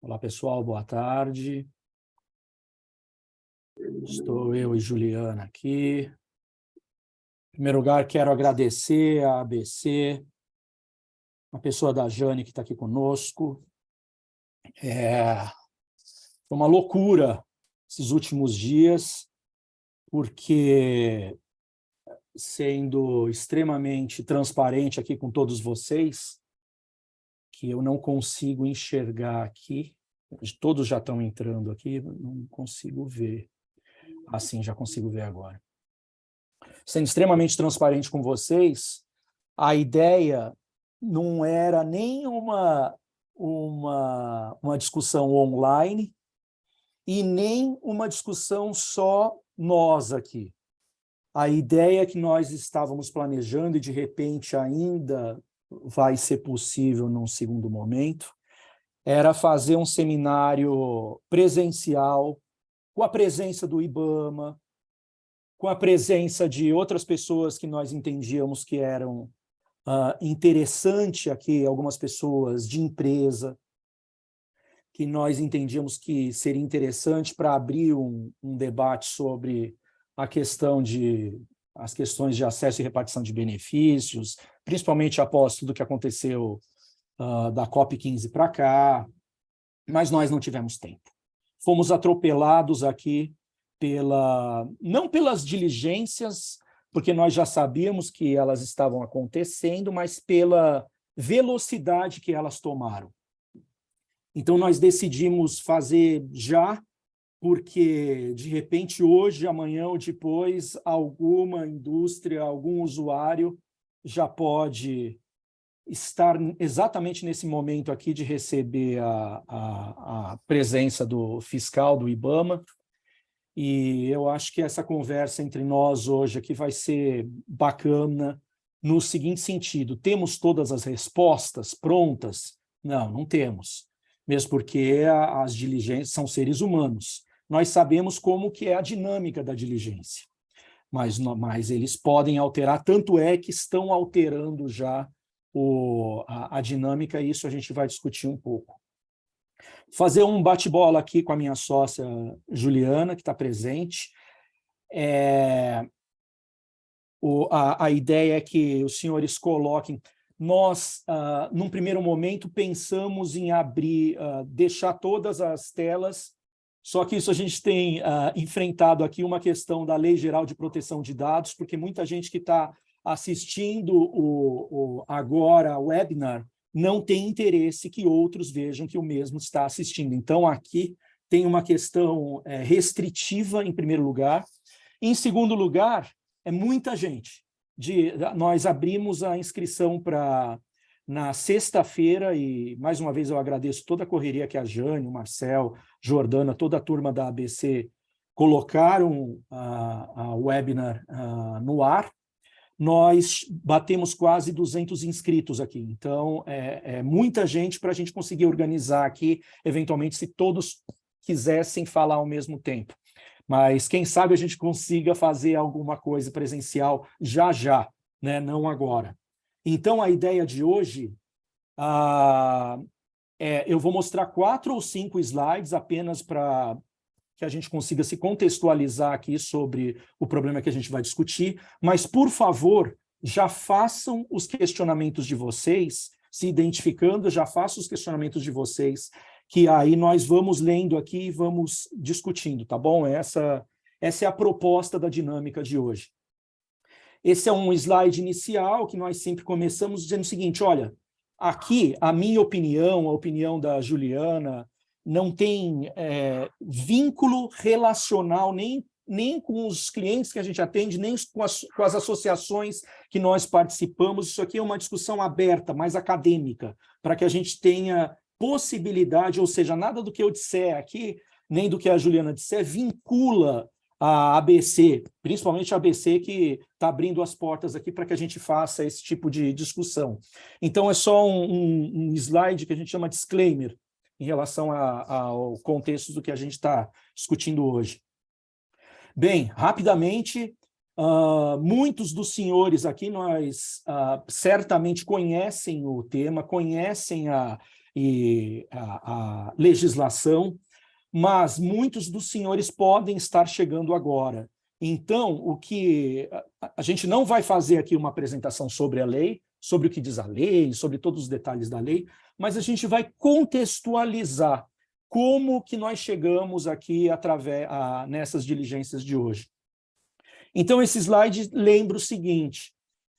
Olá, pessoal, boa tarde. Estou eu e Juliana aqui. Em primeiro lugar, quero agradecer a ABC, a pessoa da Jane que está aqui conosco. Foi uma loucura esses últimos dias, porque, sendo extremamente transparente aqui com todos vocês, que eu não consigo enxergar aqui, todos já estão entrando aqui, não consigo ver. Assim, já consigo ver agora. Sendo extremamente transparente com vocês, a ideia não era nem uma discussão online e nem uma discussão só nós aqui. A ideia que nós estávamos planejando e, de repente, ainda vai ser possível num segundo momento, era fazer um seminário presencial com a presença do IBAMA, com a presença de outras pessoas que nós entendíamos que eram interessante aqui, algumas pessoas de empresa, que nós entendíamos que seria interessante para abrir um debate sobre as questões de acesso e repartição de benefícios, principalmente após tudo que aconteceu da COP15 para cá, mas nós não tivemos tempo. Fomos atropelados aqui não pelas diligências, porque nós já sabíamos que elas estavam acontecendo, mas pela velocidade que elas tomaram. Então, nós decidimos fazer já, porque, de repente, hoje, amanhã ou depois, alguma indústria, algum usuário já pode estar exatamente nesse momento aqui de receber a presença do fiscal do IBAMA. E eu acho que essa conversa entre nós hoje aqui vai ser bacana no seguinte sentido: temos todas as respostas prontas? Não, não temos. Mesmo porque as diligências são seres humanos. Nós sabemos como que é a dinâmica da diligência, mas eles podem alterar, tanto é que estão alterando já a dinâmica, e isso a gente vai discutir um pouco. Fazer um bate-bola aqui com a minha sócia Juliana, que está presente. A ideia é que os senhores coloquem. Nós, num primeiro momento, pensamos em deixar todas as telas, só que isso a gente tem enfrentado aqui uma questão da Lei Geral de Proteção de Dados, porque muita gente que está assistindo agora o webinar não tem interesse que outros vejam que o mesmo está assistindo. Então, aqui tem uma questão restritiva, em primeiro lugar. Em segundo lugar, é muita gente. Nós abrimos a inscrição na sexta-feira, e, mais uma vez, eu agradeço toda a correria que a Jane, o Marcel, Jordana, toda a turma da ABC colocaram a webinar no ar. Nós batemos quase 200 inscritos aqui, então é muita gente para a gente conseguir organizar aqui, eventualmente, se todos quisessem falar ao mesmo tempo. Mas quem sabe a gente consiga fazer alguma coisa presencial já, né? Não agora. Então, a ideia de hoje, eu vou mostrar 4 ou 5 slides apenas para que a gente consiga se contextualizar aqui sobre o problema que a gente vai discutir, mas, por favor, já façam os questionamentos de vocês, se identificando, já façam os questionamentos de vocês, que aí nós vamos lendo aqui e vamos discutindo, tá bom? Essa é a proposta da dinâmica de hoje. Esse é um slide inicial que nós sempre começamos dizendo o seguinte: olha, aqui a minha opinião, a opinião da Juliana, não tem vínculo relacional nem com os clientes que a gente atende, nem com as associações que nós participamos. Isso aqui é uma discussão aberta, mais acadêmica, para que a gente tenha possibilidade, ou seja, nada do que eu disser aqui, nem do que a Juliana disser, vincula a ABC, principalmente a ABC, que está abrindo as portas aqui para que a gente faça esse tipo de discussão. Então, é só um slide que a gente chama disclaimer, em relação ao contexto do que a gente está discutindo hoje. Bem, rapidamente, muitos dos senhores aqui, nós certamente conhecem o tema, conhecem e a legislação, mas muitos dos senhores podem estar chegando agora. Então, o que a gente não vai fazer aqui uma apresentação sobre a lei, sobre o que diz a lei, sobre todos os detalhes da lei, mas a gente vai contextualizar como que nós chegamos aqui nessas diligências de hoje. Então, esse slide lembra o seguinte: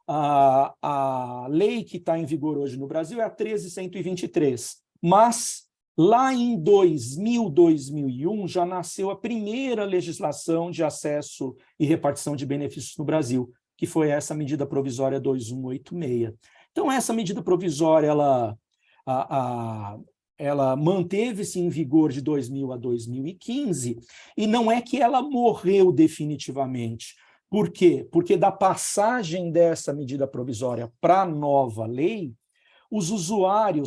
a lei que está em vigor hoje no Brasil é a 13.123, mas lá em 2000, 2001, já nasceu a primeira legislação de acesso e repartição de benefícios no Brasil, que foi essa medida provisória 2186. Então, essa medida provisória, ela manteve-se em vigor de 2000 a 2015, e não é que ela morreu definitivamente. Por quê? Porque da passagem dessa medida provisória para a nova lei,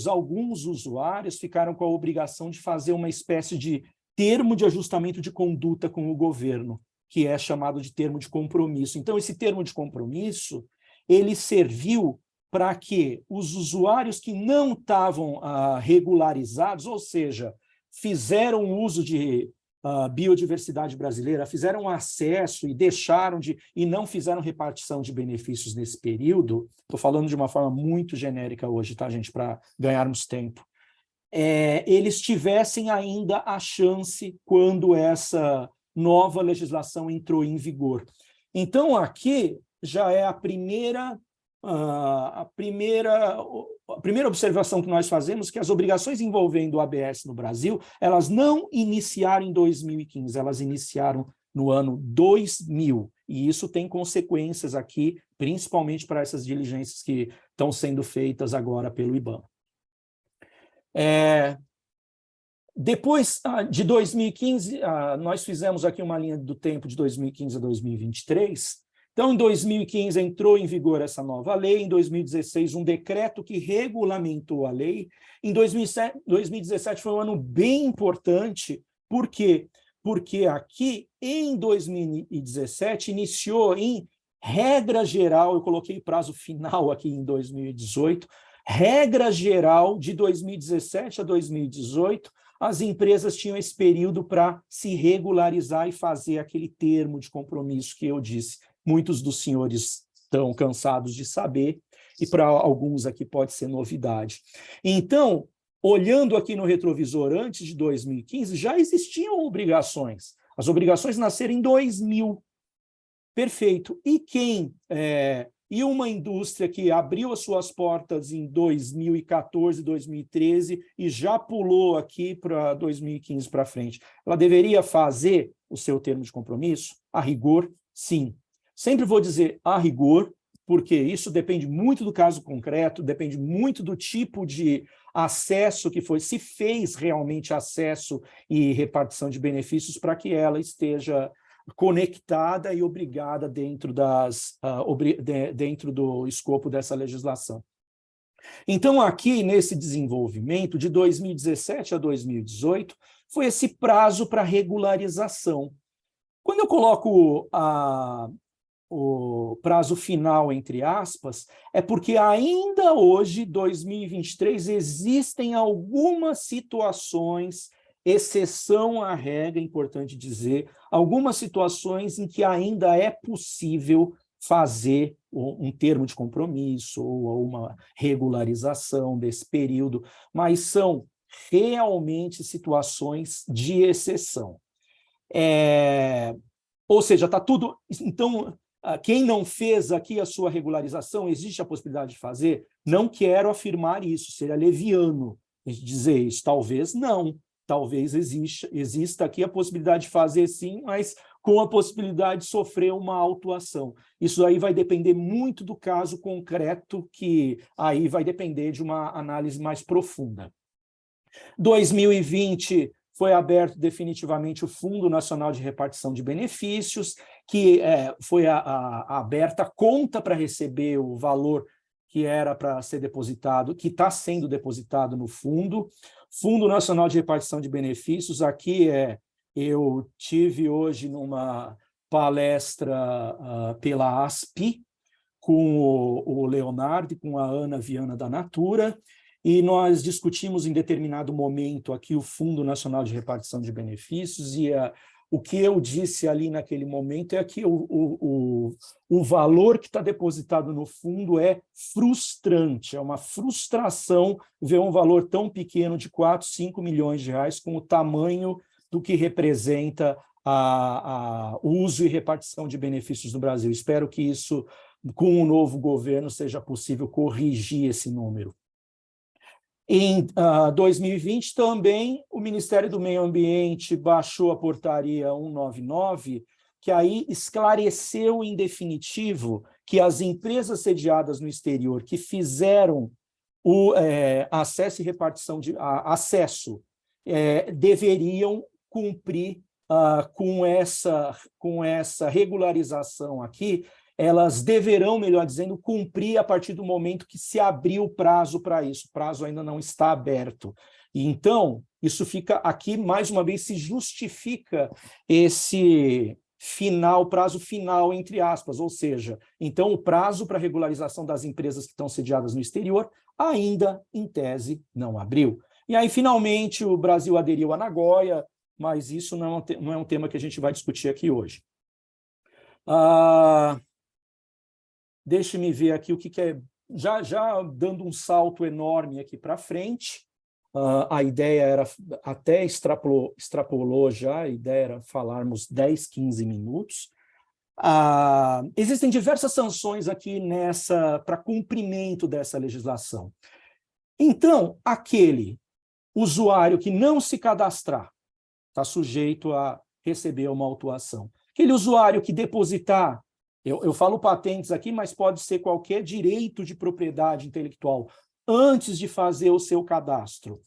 alguns usuários ficaram com a obrigação de fazer uma espécie de termo de ajustamento de conduta com o governo, que é chamado de termo de compromisso. Então, esse termo de compromisso, ele serviu para que os usuários que não estavam regularizados, ou seja, fizeram uso de biodiversidade brasileira, fizeram acesso e não fizeram repartição de benefícios nesse período, estou falando de uma forma muito genérica hoje, tá, gente, para ganharmos tempo, eles tivessem ainda a chance quando essa nova legislação entrou em vigor. Então, aqui já é a primeira observação que nós fazemos, que as obrigações envolvendo o ABS no Brasil, elas não iniciaram em 2015, elas iniciaram no ano 2000, e isso tem consequências aqui, principalmente para essas diligências que estão sendo feitas agora pelo IBAMA. Depois de 2015, nós fizemos aqui uma linha do tempo de 2015 a 2023. Então, em 2015, entrou em vigor essa nova lei, em 2016, um decreto que regulamentou a lei. Em 2017 foi um ano bem importante. Por quê? Porque aqui, em 2017, iniciou em regra geral, eu coloquei prazo final aqui em 2018, regra geral de 2017 a 2018, as empresas tinham esse período para se regularizar e fazer aquele termo de compromisso que eu disse. Muitos dos senhores estão cansados de saber, e para alguns aqui pode ser novidade. Então, olhando aqui no retrovisor, antes de 2015, já existiam obrigações. As obrigações nasceram em 2000. Perfeito. E uma indústria que abriu as suas portas em 2014, 2013 e já pulou aqui para 2015 para frente, ela deveria fazer o seu termo de compromisso? A rigor, sim. Sempre vou dizer a rigor, porque isso depende muito do caso concreto, depende muito do tipo de acesso que foi, se fez realmente acesso e repartição de benefícios para que ela esteja conectada e obrigada dentro do escopo dessa legislação. Então, aqui, nesse desenvolvimento, de 2017 a 2018, foi esse prazo para regularização. Quando eu coloco o prazo final, entre aspas, é porque ainda hoje, 2023, existem algumas situações, exceção à regra, importante dizer, algumas situações em que ainda é possível fazer um termo de compromisso ou uma regularização desse período, mas são realmente situações de exceção. Ou seja, está tudo... Então, quem não fez aqui a sua regularização, existe a possibilidade de fazer? Não quero afirmar isso, seria leviano dizer isso. Talvez não. Talvez exista aqui a possibilidade de fazer sim, mas com a possibilidade de sofrer uma autuação. Isso aí vai depender muito do caso concreto, que aí vai depender de uma análise mais profunda. 2020 foi aberto definitivamente o Fundo Nacional de Repartição de Benefícios, que foi aberta a conta para receber o valor que era para ser depositado, que está sendo depositado no fundo. Fundo Nacional de Repartição de Benefícios, aqui eu tive hoje numa palestra pela ASPI, com o Leonardo e com a Ana Viana da Natura, e nós discutimos em determinado momento aqui o Fundo Nacional de Repartição de Benefícios, e o que eu disse ali naquele momento é que o valor que está depositado no fundo é frustrante, é uma frustração ver um valor tão pequeno de 4, 5 milhões de reais com o tamanho do que representa o uso e repartição de benefícios no Brasil. Espero que isso, com o novo governo, seja possível corrigir esse número. Em 2020, também, o Ministério do Meio Ambiente baixou a portaria 199, que aí esclareceu em definitivo que as empresas sediadas no exterior que fizeram o acesso e repartição de deveriam cumprir com essa regularização aqui. Elas deverão, melhor dizendo, cumprir a partir do momento que se abrir o prazo para isso. O prazo ainda não está aberto. E, então, isso fica aqui, mais uma vez, se justifica esse prazo final, entre aspas, ou seja, então o prazo para regularização das empresas que estão sediadas no exterior ainda, em tese, não abriu. E aí, finalmente, o Brasil aderiu a Nagoya, mas isso não é um tema que a gente vai discutir aqui hoje. Deixe-me ver aqui o que é, já dando um salto enorme aqui para frente. A ideia era, até extrapolou já, a ideia era falarmos 10, 15 minutos. Existem diversas sanções aqui para cumprimento dessa legislação. Então, aquele usuário que não se cadastrar está sujeito a receber uma autuação. Aquele usuário que depositar, eu falo patentes aqui, mas pode ser qualquer direito de propriedade intelectual, antes de fazer o seu cadastro,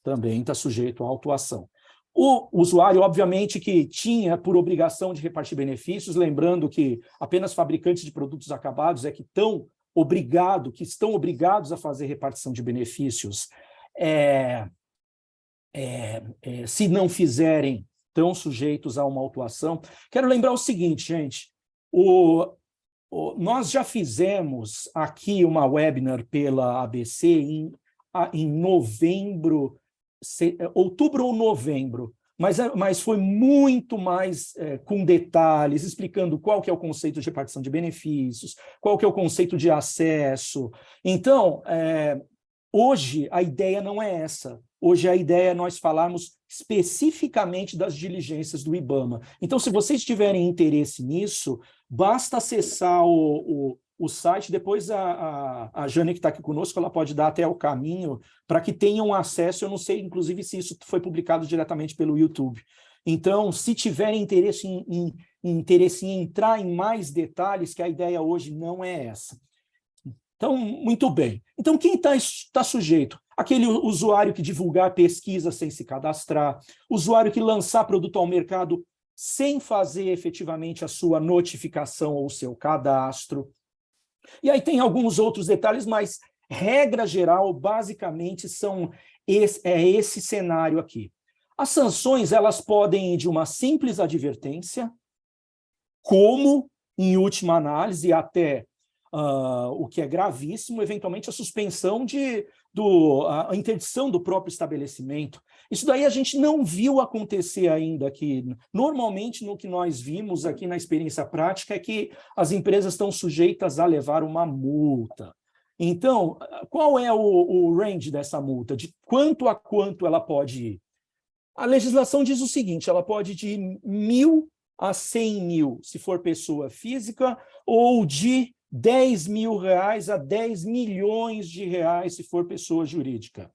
também está sujeito à autuação. O usuário, obviamente, que tinha por obrigação de repartir benefícios, lembrando que apenas fabricantes de produtos acabados que estão obrigados a fazer repartição de benefícios, se não fizerem, estão sujeitos a uma autuação. Quero lembrar o seguinte, gente, nós já fizemos aqui uma webinar pela ABC em novembro, outubro ou novembro, mas foi muito mais com detalhes, explicando qual que é o conceito de repartição de benefícios, qual que é o conceito de acesso. Então, hoje a ideia não é essa. Hoje a ideia é nós falarmos especificamente das diligências do IBAMA. Então, se vocês tiverem interesse nisso, basta acessar o site. Depois a Jane, que está aqui conosco, ela pode dar até o caminho para que tenham acesso. Eu não sei, inclusive, se isso foi publicado diretamente pelo YouTube. Então, se tiverem interesse em entrar em mais detalhes, que a ideia hoje não é essa. Então, muito bem. Então, quem está sujeito? Aquele usuário que divulgar pesquisa sem se cadastrar, usuário que lançar produto ao mercado sem fazer efetivamente a sua notificação ou o seu cadastro. E aí tem alguns outros detalhes, mas, regra geral, basicamente, esse cenário aqui. As sanções, elas podem ir de uma simples advertência, como, em última análise, até o que é gravíssimo, eventualmente a suspensão a interdição do próprio estabelecimento. Isso daí a gente não viu acontecer ainda aqui. Normalmente, no que nós vimos aqui na experiência prática, é que as empresas estão sujeitas a levar uma multa. Então, qual é o range dessa multa? De quanto a quanto ela pode ir? A legislação diz o seguinte, ela pode ir de 1.000 a 100 mil, se for pessoa física, ou de 10 mil reais a 10 milhões de reais, se for pessoa jurídica.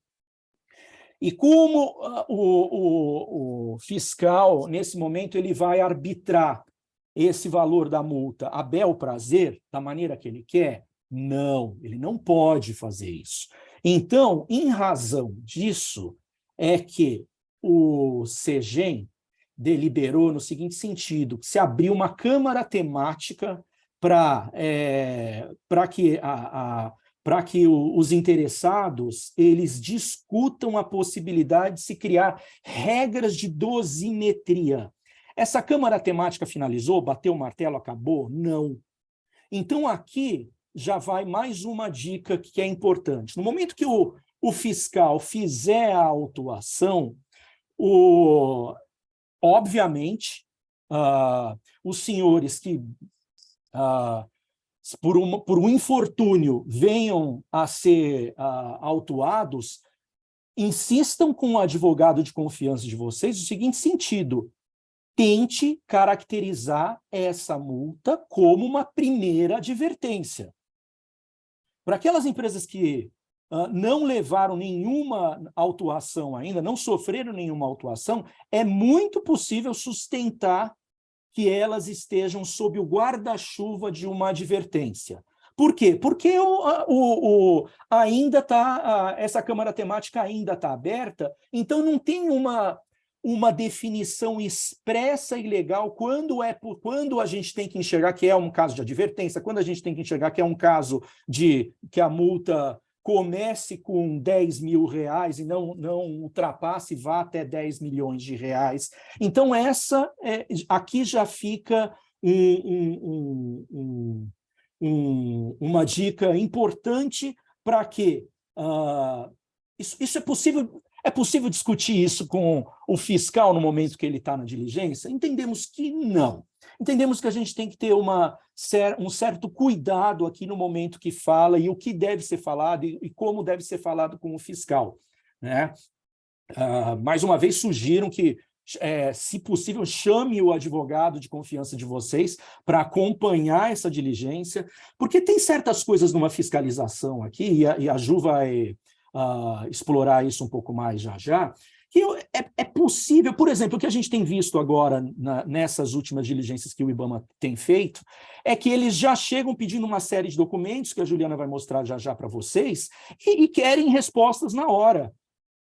E como o fiscal, nesse momento, ele vai arbitrar esse valor da multa a bel prazer, da maneira que ele quer? Não, ele não pode fazer isso. Então, em razão disso, é que o CEGEM deliberou no seguinte sentido, que se abriu uma câmara temática para que os interessados eles discutam a possibilidade de se criar regras de dosimetria. Essa câmara temática finalizou, bateu o martelo, acabou? Não. Então, aqui já vai mais uma dica que é importante. No momento que o fiscal fizer a autuação, obviamente, os senhores que, por um infortúnio, venham a ser autuados, insistam com o advogado de confiança de vocês no seguinte sentido: tente caracterizar essa multa como uma primeira advertência. Para aquelas empresas que não levaram nenhuma autuação ainda, não sofreram nenhuma autuação, é muito possível sustentar que elas estejam sob o guarda-chuva de uma advertência. Por quê? Porque ainda está, essa Câmara Temática ainda está aberta, então não tem uma definição expressa e legal quando a gente tem que enxergar que é um caso de advertência, quando a gente tem que enxergar que é um caso de que a multa comece com 10 mil reais e não ultrapasse, vá até 10 milhões de reais. Então, aqui já fica uma dica importante para que isso é possível discutir isso com o fiscal no momento que ele está na diligência? Entendemos que não. Entendemos que a gente tem que ter um certo cuidado aqui no momento que fala e o que deve ser falado e como deve ser falado com o fiscal, né? Mais uma vez, sugiro que, se possível, chame o advogado de confiança de vocês para acompanhar essa diligência, porque tem certas coisas numa fiscalização aqui, e a Ju vai explorar isso um pouco mais já, que é possível, por exemplo, o que a gente tem visto agora nessas últimas diligências que o IBAMA tem feito, é que eles já chegam pedindo uma série de documentos, que a Juliana vai mostrar já para vocês, e querem respostas na hora.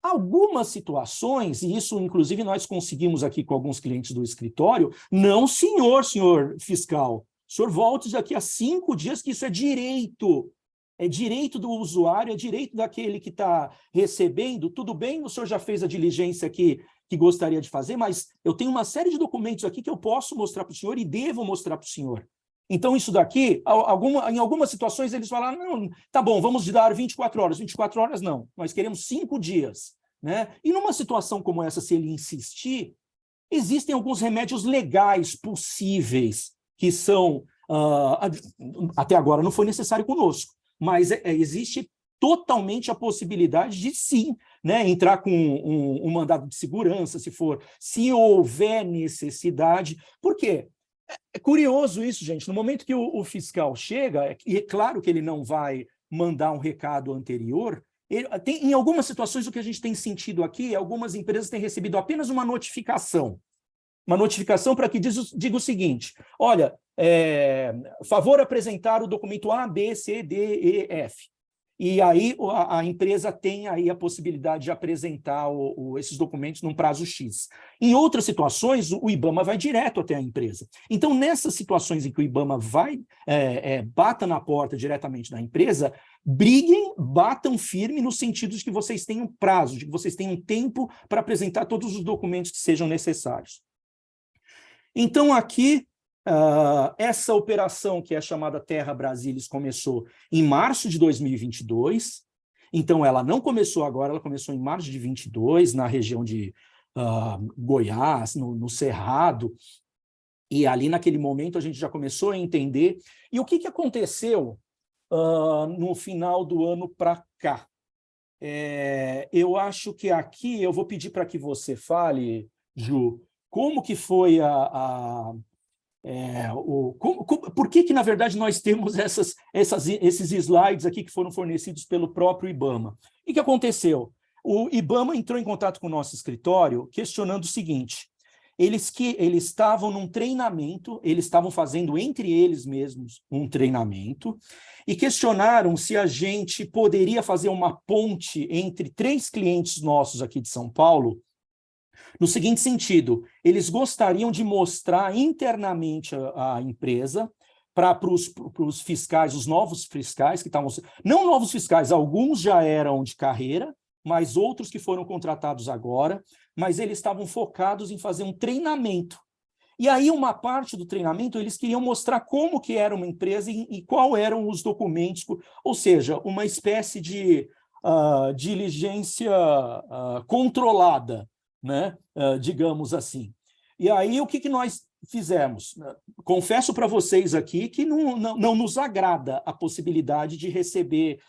Algumas situações, e isso inclusive nós conseguimos aqui com alguns clientes do escritório, não, senhor fiscal, o senhor volte daqui a 5 dias, que isso é direito do usuário, é direito daquele que está recebendo. Tudo bem, o senhor já fez a diligência que gostaria de fazer, mas eu tenho uma série de documentos aqui que eu posso mostrar para o senhor e devo mostrar para o senhor. Então, isso daqui, em algumas situações, eles falaram, não, tá bom, vamos dar 24 horas. 24 horas não, nós queremos 5 dias. Né? E numa situação como essa, se ele insistir, existem alguns remédios legais possíveis que são, até agora não foi necessário conosco, mas existe totalmente a possibilidade de, sim, né, entrar com um mandado de segurança, se houver necessidade. Por quê? É curioso isso, gente. No momento que o fiscal chega, e é claro que ele não vai mandar um recado anterior, em algumas situações, o que a gente tem sentido aqui, algumas empresas têm recebido apenas uma notificação para que diga o seguinte: olha, favor apresentar o documento A, B, C, D, E, F. E aí a empresa tem aí a possibilidade de apresentar esses documentos num prazo X. Em outras situações, o IBAMA vai direto até a empresa. Então, nessas situações em que o IBAMA bata na porta diretamente da empresa, briguem, batam firme no sentido de que vocês tenham prazo, de que vocês tenham tempo para apresentar todos os documentos que sejam necessários. Então, aqui, essa operação, que é chamada Terra Brasilis, começou em março de 2022. Então, ela não começou agora, ela começou em março de 2022, na região de Goiás, no Cerrado. E ali, naquele momento, a gente já começou a entender. E o que aconteceu no final do ano para cá? Eu acho que aqui, eu vou pedir para que você fale, Ju, como que foi por que, na verdade, nós temos esses slides aqui que foram fornecidos pelo próprio IBAMA? O que aconteceu? O IBAMA entrou em contato com o nosso escritório questionando o seguinte: eles estavam num treinamento, eles estavam fazendo entre eles mesmos um treinamento, e questionaram se a gente poderia fazer uma ponte entre 3 clientes nossos aqui de São Paulo, no seguinte sentido: eles gostariam de mostrar internamente a empresa para os fiscais, os novos fiscais que estavam... Não novos fiscais, alguns já eram de carreira, mas outros que foram contratados agora, mas eles estavam focados em fazer um treinamento. E aí, uma parte do treinamento, eles queriam mostrar como que era uma empresa e qual eram os documentos, ou seja, uma espécie de diligência controlada, né? Digamos assim. E aí, o que nós fizemos? Confesso para vocês aqui que não nos agrada a possibilidade de receber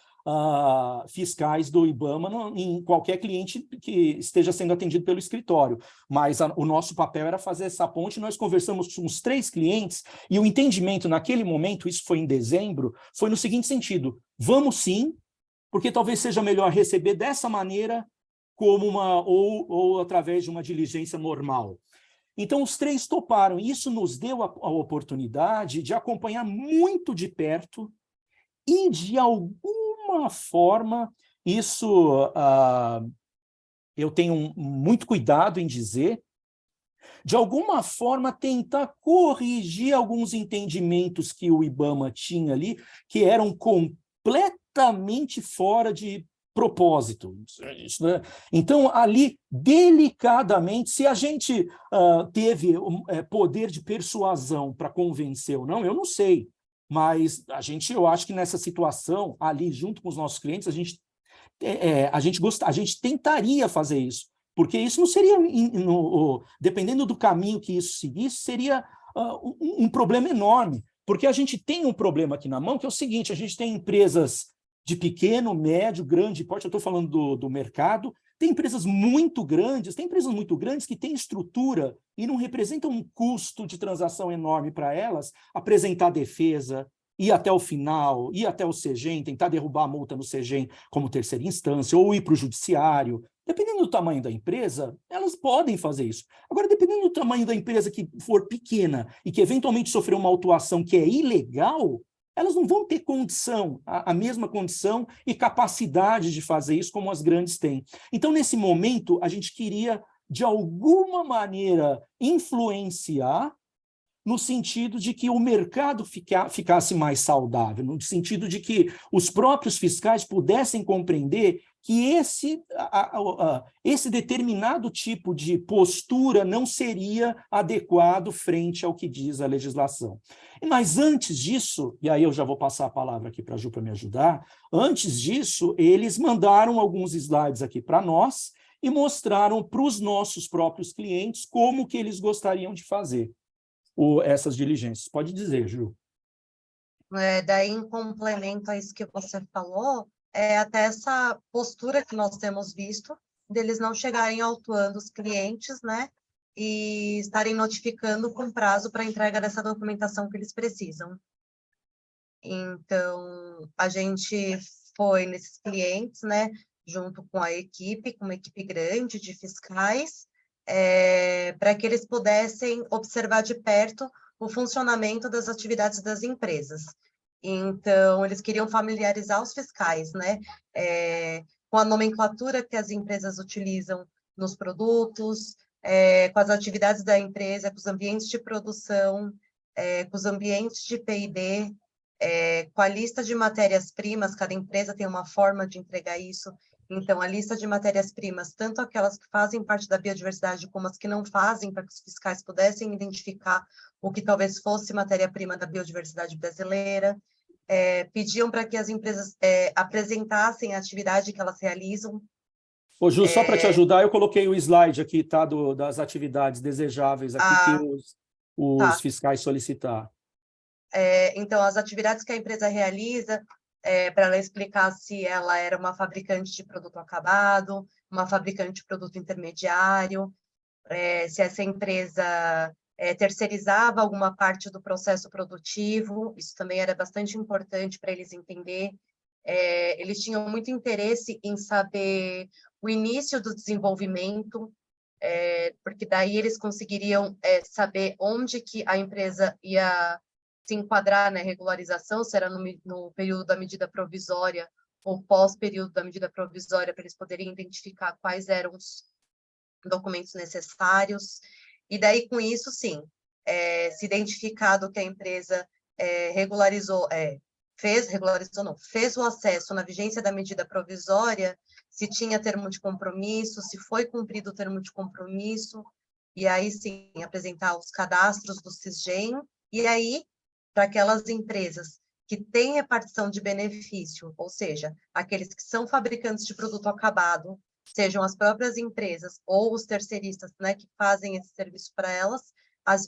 fiscais do IBAMA em qualquer cliente que esteja sendo atendido pelo escritório. Mas o nosso papel era fazer essa ponte. Nós conversamos com uns 3 clientes e o entendimento naquele momento, isso foi em dezembro, foi no seguinte sentido: vamos sim, porque talvez seja melhor receber dessa maneira como ou através de uma diligência normal. Então, os 3 toparam. Isso nos deu a oportunidade de acompanhar muito de perto e, de alguma forma, isso eu tenho muito cuidado em dizer, de alguma forma tentar corrigir alguns entendimentos que o IBAMA tinha ali, que eram completamente fora de propósito. Isso, né? Então, ali, delicadamente, se a gente teve poder de persuasão para convencer ou não, eu não sei. Mas eu acho que nessa situação, ali, junto com os nossos clientes, a gente tentaria fazer isso, porque isso não seria, dependendo do caminho que isso seguisse, seria um problema enorme, porque a gente tem um problema aqui na mão, que é o seguinte: a gente tem empresas de pequeno, médio, grande porte, eu estou falando do mercado, tem empresas muito grandes que têm estrutura e não representam um custo de transação enorme para elas apresentar defesa, ir até o final, ir até o CEGEM, tentar derrubar a multa no CEGEM como terceira instância, ou ir para o judiciário. Dependendo do tamanho da empresa, elas podem fazer isso. Agora, dependendo do tamanho da empresa que for pequena e que eventualmente sofrer uma autuação que é ilegal, elas não vão ter condição, a mesma condição e capacidade de fazer isso como as grandes têm. Então, nesse momento, a gente queria, de alguma maneira, influenciar no sentido de que o mercado ficasse mais saudável, no sentido de que os próprios fiscais pudessem compreender que esse determinado tipo de postura não seria adequado frente ao que diz a legislação. Mas antes disso, e aí eu já vou passar a palavra aqui para a Ju para me ajudar, antes disso, eles mandaram alguns slides aqui para nós e mostraram para os nossos próprios clientes como que eles gostariam de fazer essas diligências. Pode dizer, Ju. Daí, em complemento a isso que você falou, até essa postura que nós temos visto, deles não chegarem autuando os clientes, né, e estarem notificando com prazo para entrega dessa documentação que eles precisam. Então, a gente foi nesses clientes, né, junto com a equipe, com uma equipe grande de fiscais, para que eles pudessem observar de perto o funcionamento das atividades das empresas. Então, eles queriam familiarizar os fiscais, né, com a nomenclatura que as empresas utilizam nos produtos, com as atividades da empresa, com os ambientes de produção, com os ambientes de P&D, com a lista de matérias-primas. Cada empresa tem uma forma de entregar isso. Então, a lista de matérias-primas, tanto aquelas que fazem parte da biodiversidade como as que não fazem, para que os fiscais pudessem identificar o que talvez fosse matéria-prima da biodiversidade brasileira. Pediam para que as empresas apresentassem a atividade que elas realizam. Ô, Ju, só para te ajudar, eu coloquei o slide aqui, tá, das atividades desejáveis aqui que os fiscais solicitar. Então, as atividades que a empresa realiza, para ela explicar se ela era uma fabricante de produto acabado, uma fabricante de produto intermediário, se essa empresa terceirizava alguma parte do processo produtivo. Isso também era bastante importante para eles entender. Eles tinham muito interesse em saber o início do desenvolvimento, porque daí eles conseguiriam saber onde que a empresa ia se enquadrar na regularização, se era no período da medida provisória ou pós-período da medida provisória, para eles poderem identificar quais eram os documentos necessários. E daí, com isso, sim, se identificado que a empresa fez o acesso na vigência da medida provisória, se tinha termo de compromisso, se foi cumprido o termo de compromisso, e aí sim, apresentar os cadastros do CISGEM, e aí, para aquelas empresas que têm repartição de benefício, ou seja, aqueles que são fabricantes de produto acabado, sejam as próprias empresas ou os terceiristas, né, que fazem esse serviço para elas,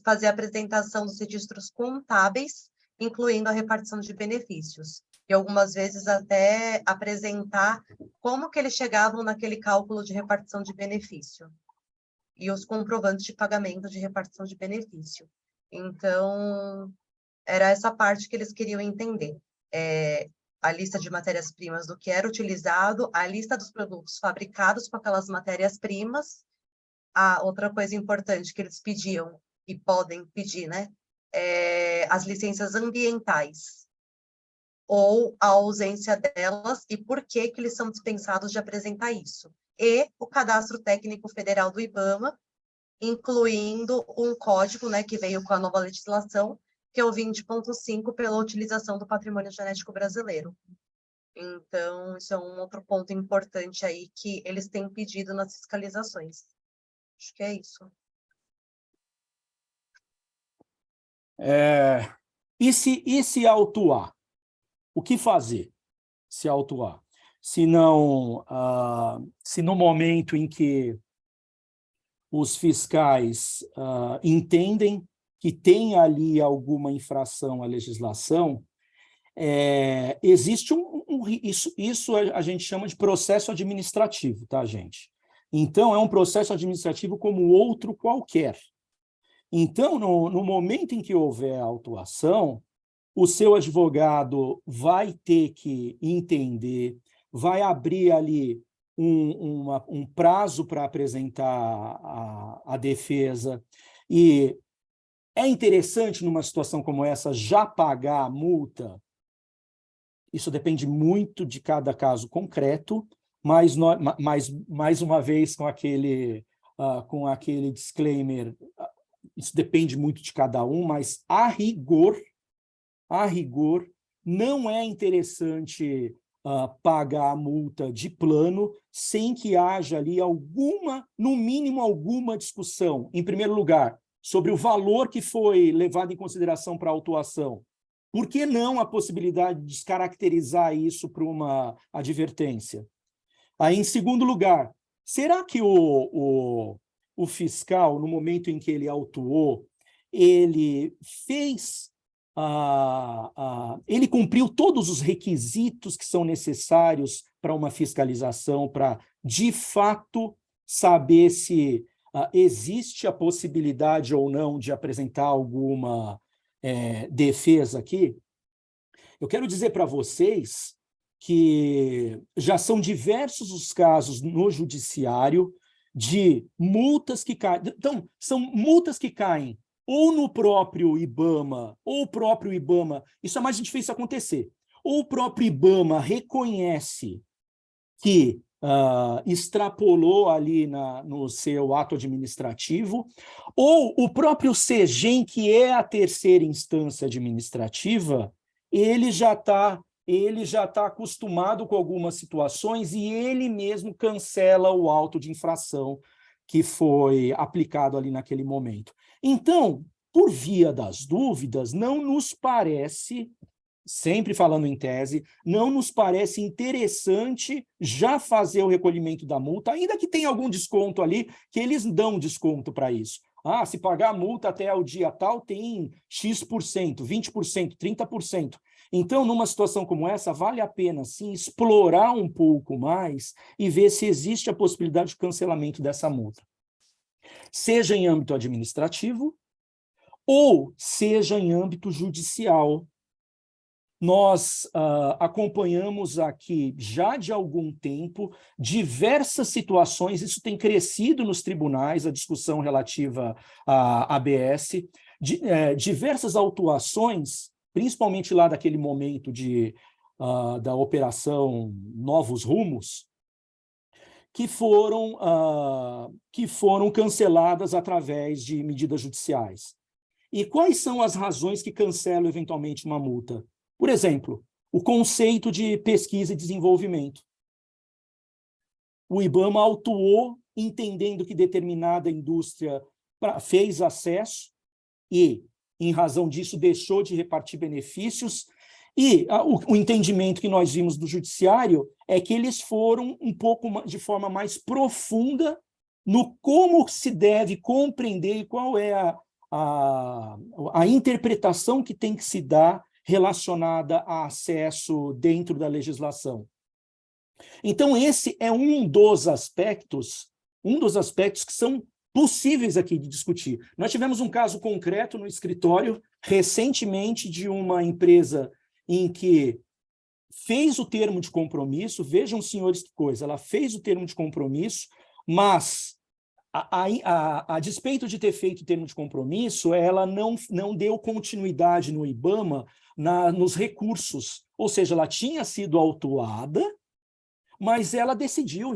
fazer a apresentação dos registros contábeis, incluindo a repartição de benefícios. E algumas vezes até apresentar como que eles chegavam naquele cálculo de repartição de benefício e os comprovantes de pagamento de repartição de benefício. Então, era essa parte que eles queriam entender. A lista de matérias-primas do que era utilizado, a lista dos produtos fabricados com aquelas matérias-primas. A outra coisa importante que eles pediam, e podem pedir, né? As licenças ambientais, ou a ausência delas, e por que que eles são dispensados de apresentar isso. E o Cadastro Técnico Federal do IBAMA, incluindo um código, né, que veio com a nova legislação, que é o 20.5, pela utilização do patrimônio genético brasileiro. Então, isso é um outro ponto importante aí que eles têm pedido nas fiscalizações. Acho que é isso. E se autuar? O que fazer se autuar? Se não, se no momento em que os fiscais entendem que tem ali alguma infração à legislação, existe isso a gente chama de processo administrativo, tá, gente? Então, é um processo administrativo como outro qualquer. Então, no momento em que houver autuação, o seu advogado vai ter que entender, vai abrir ali um prazo para apresentar a defesa, e é interessante, numa situação como essa, já pagar a multa. Isso depende muito de cada caso concreto, mas mais uma vez com aquele disclaimer, isso depende muito de cada um, mas a rigor, não é interessante pagar a multa de plano sem que haja ali no mínimo alguma discussão, em primeiro lugar, sobre o valor que foi levado em consideração para a autuação. Por que não a possibilidade de descaracterizar isso para uma advertência? Aí, em segundo lugar, será que o fiscal, no momento em que ele autuou, ele fez... ele cumpriu todos os requisitos que são necessários para uma fiscalização, para, de fato, saber se existe a possibilidade ou não de apresentar alguma defesa aqui? Eu quero dizer para vocês que já são diversos os casos no judiciário de multas que caem. Então, são multas que caem ou no próprio IBAMA, ou o próprio IBAMA, isso é mais difícil acontecer, ou o próprio IBAMA reconhece que extrapolou ali no seu ato administrativo, ou o próprio CEGEM, que é a terceira instância administrativa, ele já está acostumado com algumas situações e ele mesmo cancela o auto de infração que foi aplicado ali naquele momento. Então, por via das dúvidas, não nos parece, sempre falando em tese, não nos parece interessante já fazer o recolhimento da multa, ainda que tenha algum desconto ali, que eles dão desconto para isso. Se pagar a multa até o dia tal, tem X%, 20%, 30%. Então, numa situação como essa, vale a pena, sim, explorar um pouco mais e ver se existe a possibilidade de cancelamento dessa multa. Seja em âmbito administrativo ou seja em âmbito judicial. Nós acompanhamos aqui, já de algum tempo, diversas situações, isso tem crescido nos tribunais, a discussão relativa à ABS, diversas autuações, principalmente lá daquele momento da Operação Novos Rumos, que foram canceladas através de medidas judiciais. E quais são as razões que cancelam eventualmente uma multa? Por exemplo, o conceito de pesquisa e desenvolvimento. O IBAMA autuou entendendo que determinada indústria fez acesso e, em razão disso, deixou de repartir benefícios E o entendimento que nós vimos do judiciário é que eles foram um pouco de forma mais profunda no como se deve compreender e qual é a interpretação que tem que se dar relacionada a acesso dentro da legislação. Então, esse é um dos aspectos que são possíveis aqui de discutir. Nós tivemos um caso concreto no escritório, recentemente, de uma empresa em que fez o termo de compromisso, vejam, senhores, que coisa, ela fez o termo de compromisso, mas, a despeito de ter feito o termo de compromisso, ela não deu continuidade no IBAMA nos recursos, ou seja, ela tinha sido autuada, mas ela decidiu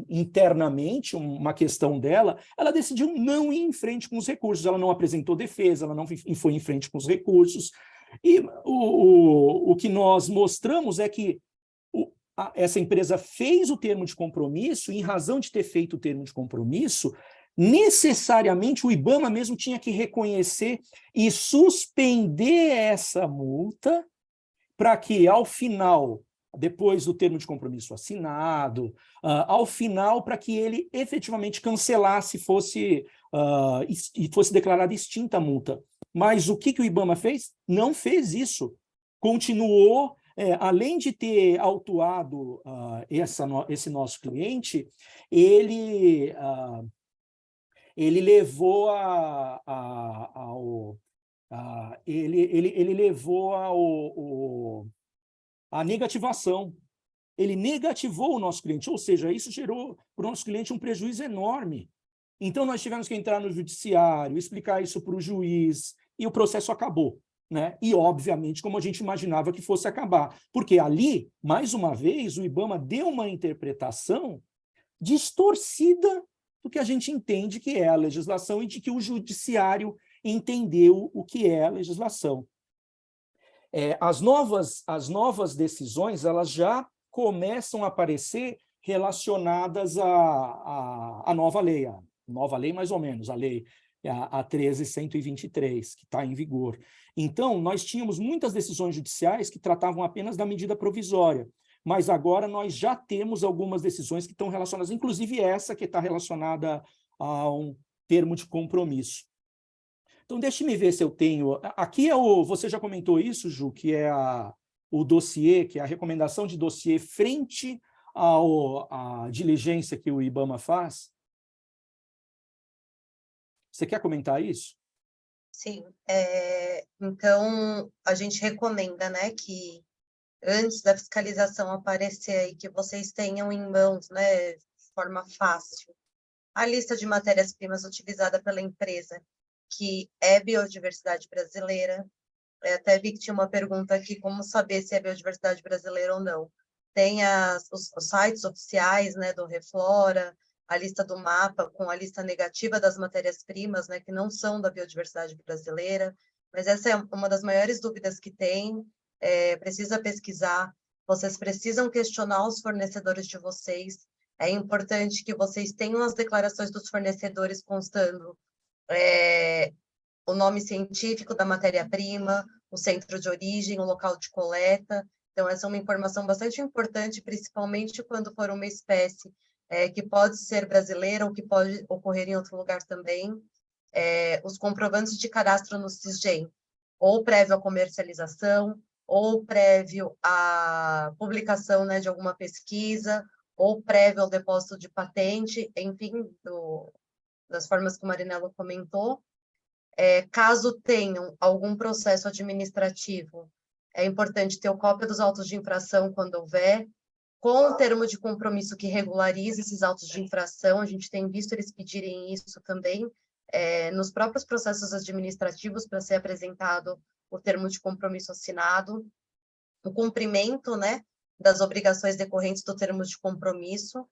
internamente, uma questão dela, ela decidiu não ir em frente com os recursos, ela não apresentou defesa, ela não foi em frente com os recursos, e o que nós mostramos é que essa empresa fez o termo de compromisso, e em razão de ter feito o termo de compromisso, necessariamente o IBAMA mesmo tinha que reconhecer e suspender essa multa para que, ao final, depois do termo de compromisso assinado, ao final, para que ele efetivamente cancelasse e fosse declarada extinta a multa. Mas o que o IBAMA fez? Não fez isso. Continuou, além de ter autuado esse nosso cliente, ele levou ele levou a negativação. Ele negativou o nosso cliente, ou seja, isso gerou para o nosso cliente um prejuízo enorme. Então, nós tivemos que entrar no judiciário, explicar isso para o juiz, e o processo acabou, né? E, obviamente, como a gente imaginava que fosse acabar. Porque ali, mais uma vez, o IBAMA deu uma interpretação distorcida do que a gente entende que é a legislação e de que o judiciário entendeu o que é a legislação. As novas decisões, elas já começam a aparecer relacionadas à nova lei mais ou menos, a lei a 13.123, que está em vigor. Então, nós tínhamos muitas decisões judiciais que tratavam apenas da medida provisória, mas agora nós já temos algumas decisões que estão relacionadas, inclusive essa que está relacionada a um termo de compromisso. Então, deixe-me ver se eu tenho... Aqui você já comentou isso, Ju, que é o dossiê, que é a recomendação de dossiê frente à diligência que o IBAMA faz. Você quer comentar isso? Sim. Então, a gente recomenda, né, que antes da fiscalização aparecer aí, que vocês tenham em mãos, né, de forma fácil, a lista de matérias-primas utilizada pela empresa, que é biodiversidade brasileira. Até vi que tinha uma pergunta aqui, como saber se é biodiversidade brasileira ou não. Tem os sites oficiais, né, do Reflora, a lista do mapa com a lista negativa das matérias-primas, né, que não são da biodiversidade brasileira, mas essa é uma das maiores dúvidas que tem. Precisa pesquisar, vocês precisam questionar os fornecedores de vocês, é importante que vocês tenham as declarações dos fornecedores constando o nome científico da matéria-prima, o centro de origem, o local de coleta. Então, essa é uma informação bastante importante, principalmente quando for uma espécie que pode ser brasileira ou que pode ocorrer em outro lugar também. Os comprovantes de cadastro no Sisgem, ou prévio à comercialização, ou prévio à publicação, né, de alguma pesquisa, ou prévio ao depósito de patente, enfim, das formas que o Marinello comentou. Caso tenham algum processo administrativo, é importante ter cópia dos autos de infração quando houver, com o termo de compromisso que regularize esses autos de infração. A gente tem visto eles pedirem isso também, nos próprios processos administrativos, para ser apresentado o termo de compromisso assinado, o cumprimento, né, das obrigações decorrentes do termo de compromisso.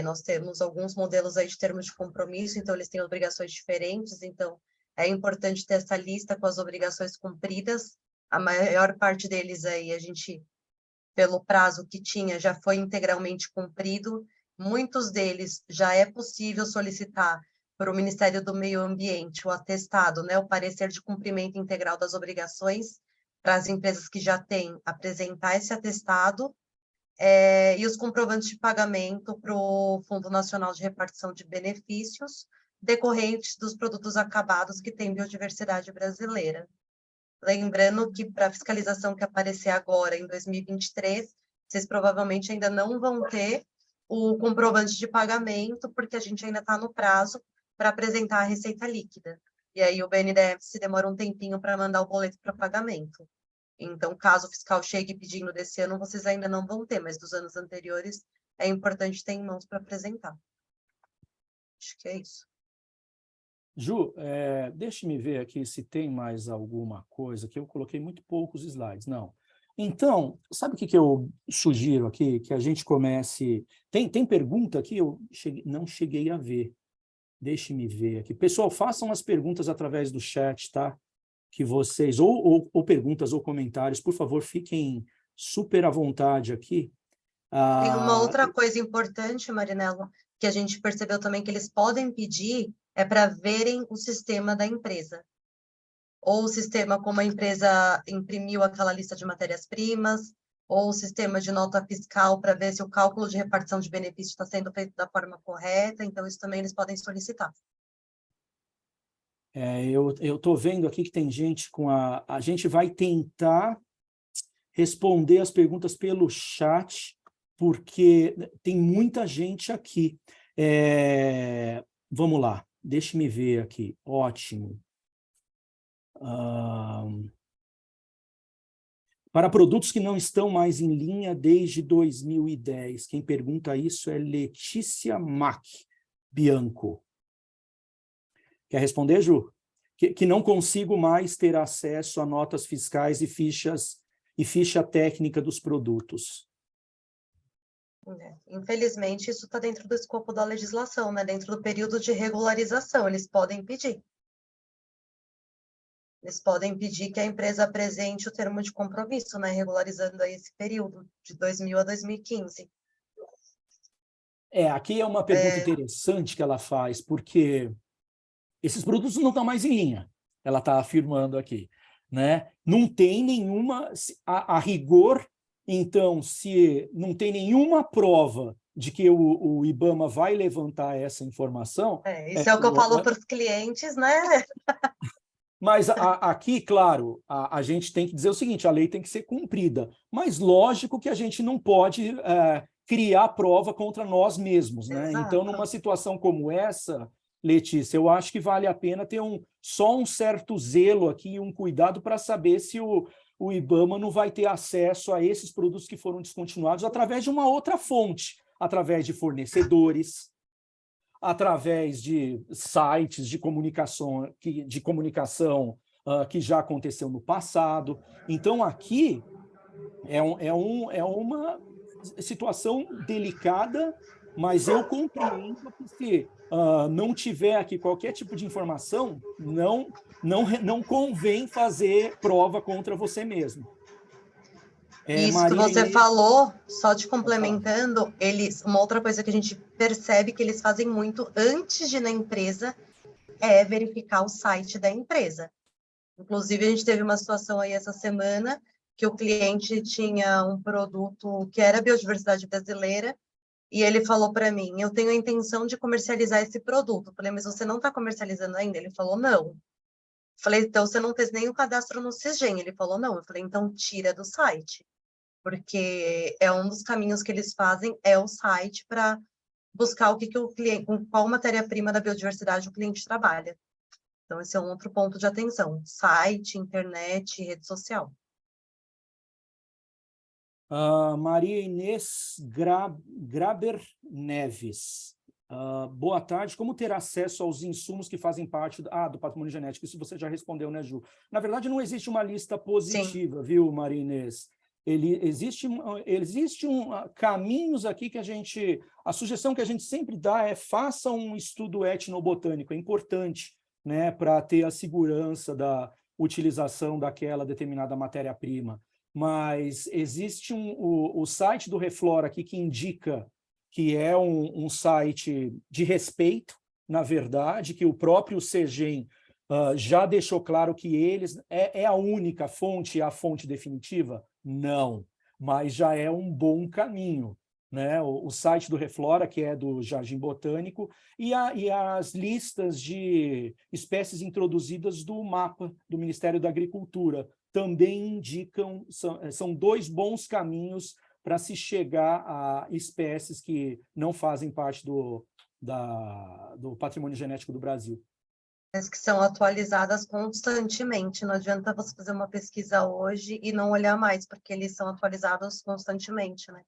Nós temos alguns modelos aí de termos de compromisso, então eles têm obrigações diferentes, então é importante ter essa lista com as obrigações cumpridas. A maior parte deles aí, a gente, pelo prazo que tinha, já foi integralmente cumprido. Muitos deles já é possível solicitar para o Ministério do Meio Ambiente o atestado, né, o parecer de cumprimento integral das obrigações, para as empresas que já têm apresentar esse atestado, e os comprovantes de pagamento para o Fundo Nacional de Repartição de Benefícios decorrentes dos produtos acabados que tem biodiversidade brasileira. Lembrando que para a fiscalização que aparecer agora, em 2023, vocês provavelmente ainda não vão ter o comprovante de pagamento, porque a gente ainda está no prazo para apresentar a receita líquida. E aí o BNDES se demora um tempinho para mandar o boleto para pagamento. Então, caso o fiscal chegue pedindo desse ano, vocês ainda não vão ter, mas dos anos anteriores é importante ter em mãos para apresentar. Acho que é isso. Ju, deixe-me ver aqui se tem mais alguma coisa, que eu coloquei muito poucos slides. Não. Então, sabe o que eu sugiro aqui? Que a gente comece... Tem pergunta aqui? Eu não cheguei a ver. Deixe-me ver aqui. Pessoal, façam as perguntas através do chat, tá? Que vocês, ou perguntas ou comentários, por favor, fiquem super à vontade aqui. Tem uma outra coisa importante, Marinelo, que a gente percebeu também que eles podem pedir para verem o sistema da empresa. Ou o sistema como a empresa imprimiu aquela lista de matérias-primas, ou o sistema de nota fiscal para ver se o cálculo de repartição de benefícios está sendo feito da forma correta. Então, isso também eles podem solicitar. Eu estou vendo aqui que tem gente com a... A gente vai tentar responder as perguntas pelo chat, porque tem muita gente aqui. Vamos lá, deixe-me ver aqui. Ótimo. Para produtos que não estão mais em linha desde 2010. Quem pergunta isso é Letícia Mac Bianco. Quer responder, Ju? Que não consigo mais ter acesso a notas fiscais e ficha técnica dos produtos. Infelizmente, isso está dentro do escopo da legislação, né? Dentro do período de regularização, eles podem pedir. Eles podem pedir que a empresa apresente o termo de compromisso, né? Regularizando aí esse período, de 2000 a 2015. Aqui é uma pergunta interessante que ela faz, porque esses produtos não estão mais em linha, ela está afirmando aqui, né? Não tem nenhuma, a rigor, então, se não tem nenhuma prova de que o IBAMA vai levantar essa informação... Isso é o que eu falo para os clientes, né? Mas aqui, claro, a gente tem que dizer o seguinte, a lei tem que ser cumprida, mas lógico que a gente não pode criar prova contra nós mesmos, né? Exato. Então, numa situação como essa, Letícia, eu acho que vale a pena ter só um certo zelo aqui, um cuidado para saber se o IBAMA não vai ter acesso a esses produtos que foram descontinuados através de uma outra fonte, através de fornecedores, através de sites de comunicação que já aconteceu no passado. Então, aqui é uma situação delicada, mas eu compreendo que se não tiver aqui qualquer tipo de informação, não convém fazer prova contra você mesmo. Isso que você falou, só te complementando, uma outra coisa que a gente percebe que eles fazem muito antes de ir na empresa é verificar o site da empresa. Inclusive, a gente teve uma situação aí essa semana que o cliente tinha um produto que era biodiversidade brasileira e ele falou para mim, eu tenho a intenção de comercializar esse produto. Eu falei, mas você não está comercializando ainda? Ele falou, não. Falei, então você não fez nem o cadastro no Sisgem? Ele falou, não. Eu falei, então tira do site. Porque é um dos caminhos que eles fazem, é o site para buscar o que o cliente, com qual matéria-prima da biodiversidade o cliente trabalha. Então, esse é um outro ponto de atenção. Site, internet, rede social. Maria Inês Graber Neves. Boa tarde. Como ter acesso aos insumos que fazem parte do patrimônio genético? Isso você já respondeu, né, Ju? Na verdade, não existe uma lista positiva, Sim. Viu, Maria Inês? Existe caminhos aqui que a sugestão que a gente sempre dá é faça um estudo etnobotânico, é importante, né, para ter a segurança da utilização daquela determinada matéria-prima. Mas existe o site do Reflora aqui que indica que é um site de respeito, na verdade, que o próprio Sesgem já deixou claro que eles... É a única fonte, a fonte definitiva? Não, mas já é um bom caminho, né? O site do Reflora, que é do Jardim Botânico, e as listas de espécies introduzidas do mapa do Ministério da Agricultura também indicam, são 2 bons caminhos para se chegar a espécies que não fazem parte do patrimônio genético do Brasil. Mas que são atualizadas constantemente. Não adianta você fazer uma pesquisa hoje e não olhar mais, porque eles são atualizados constantemente, né?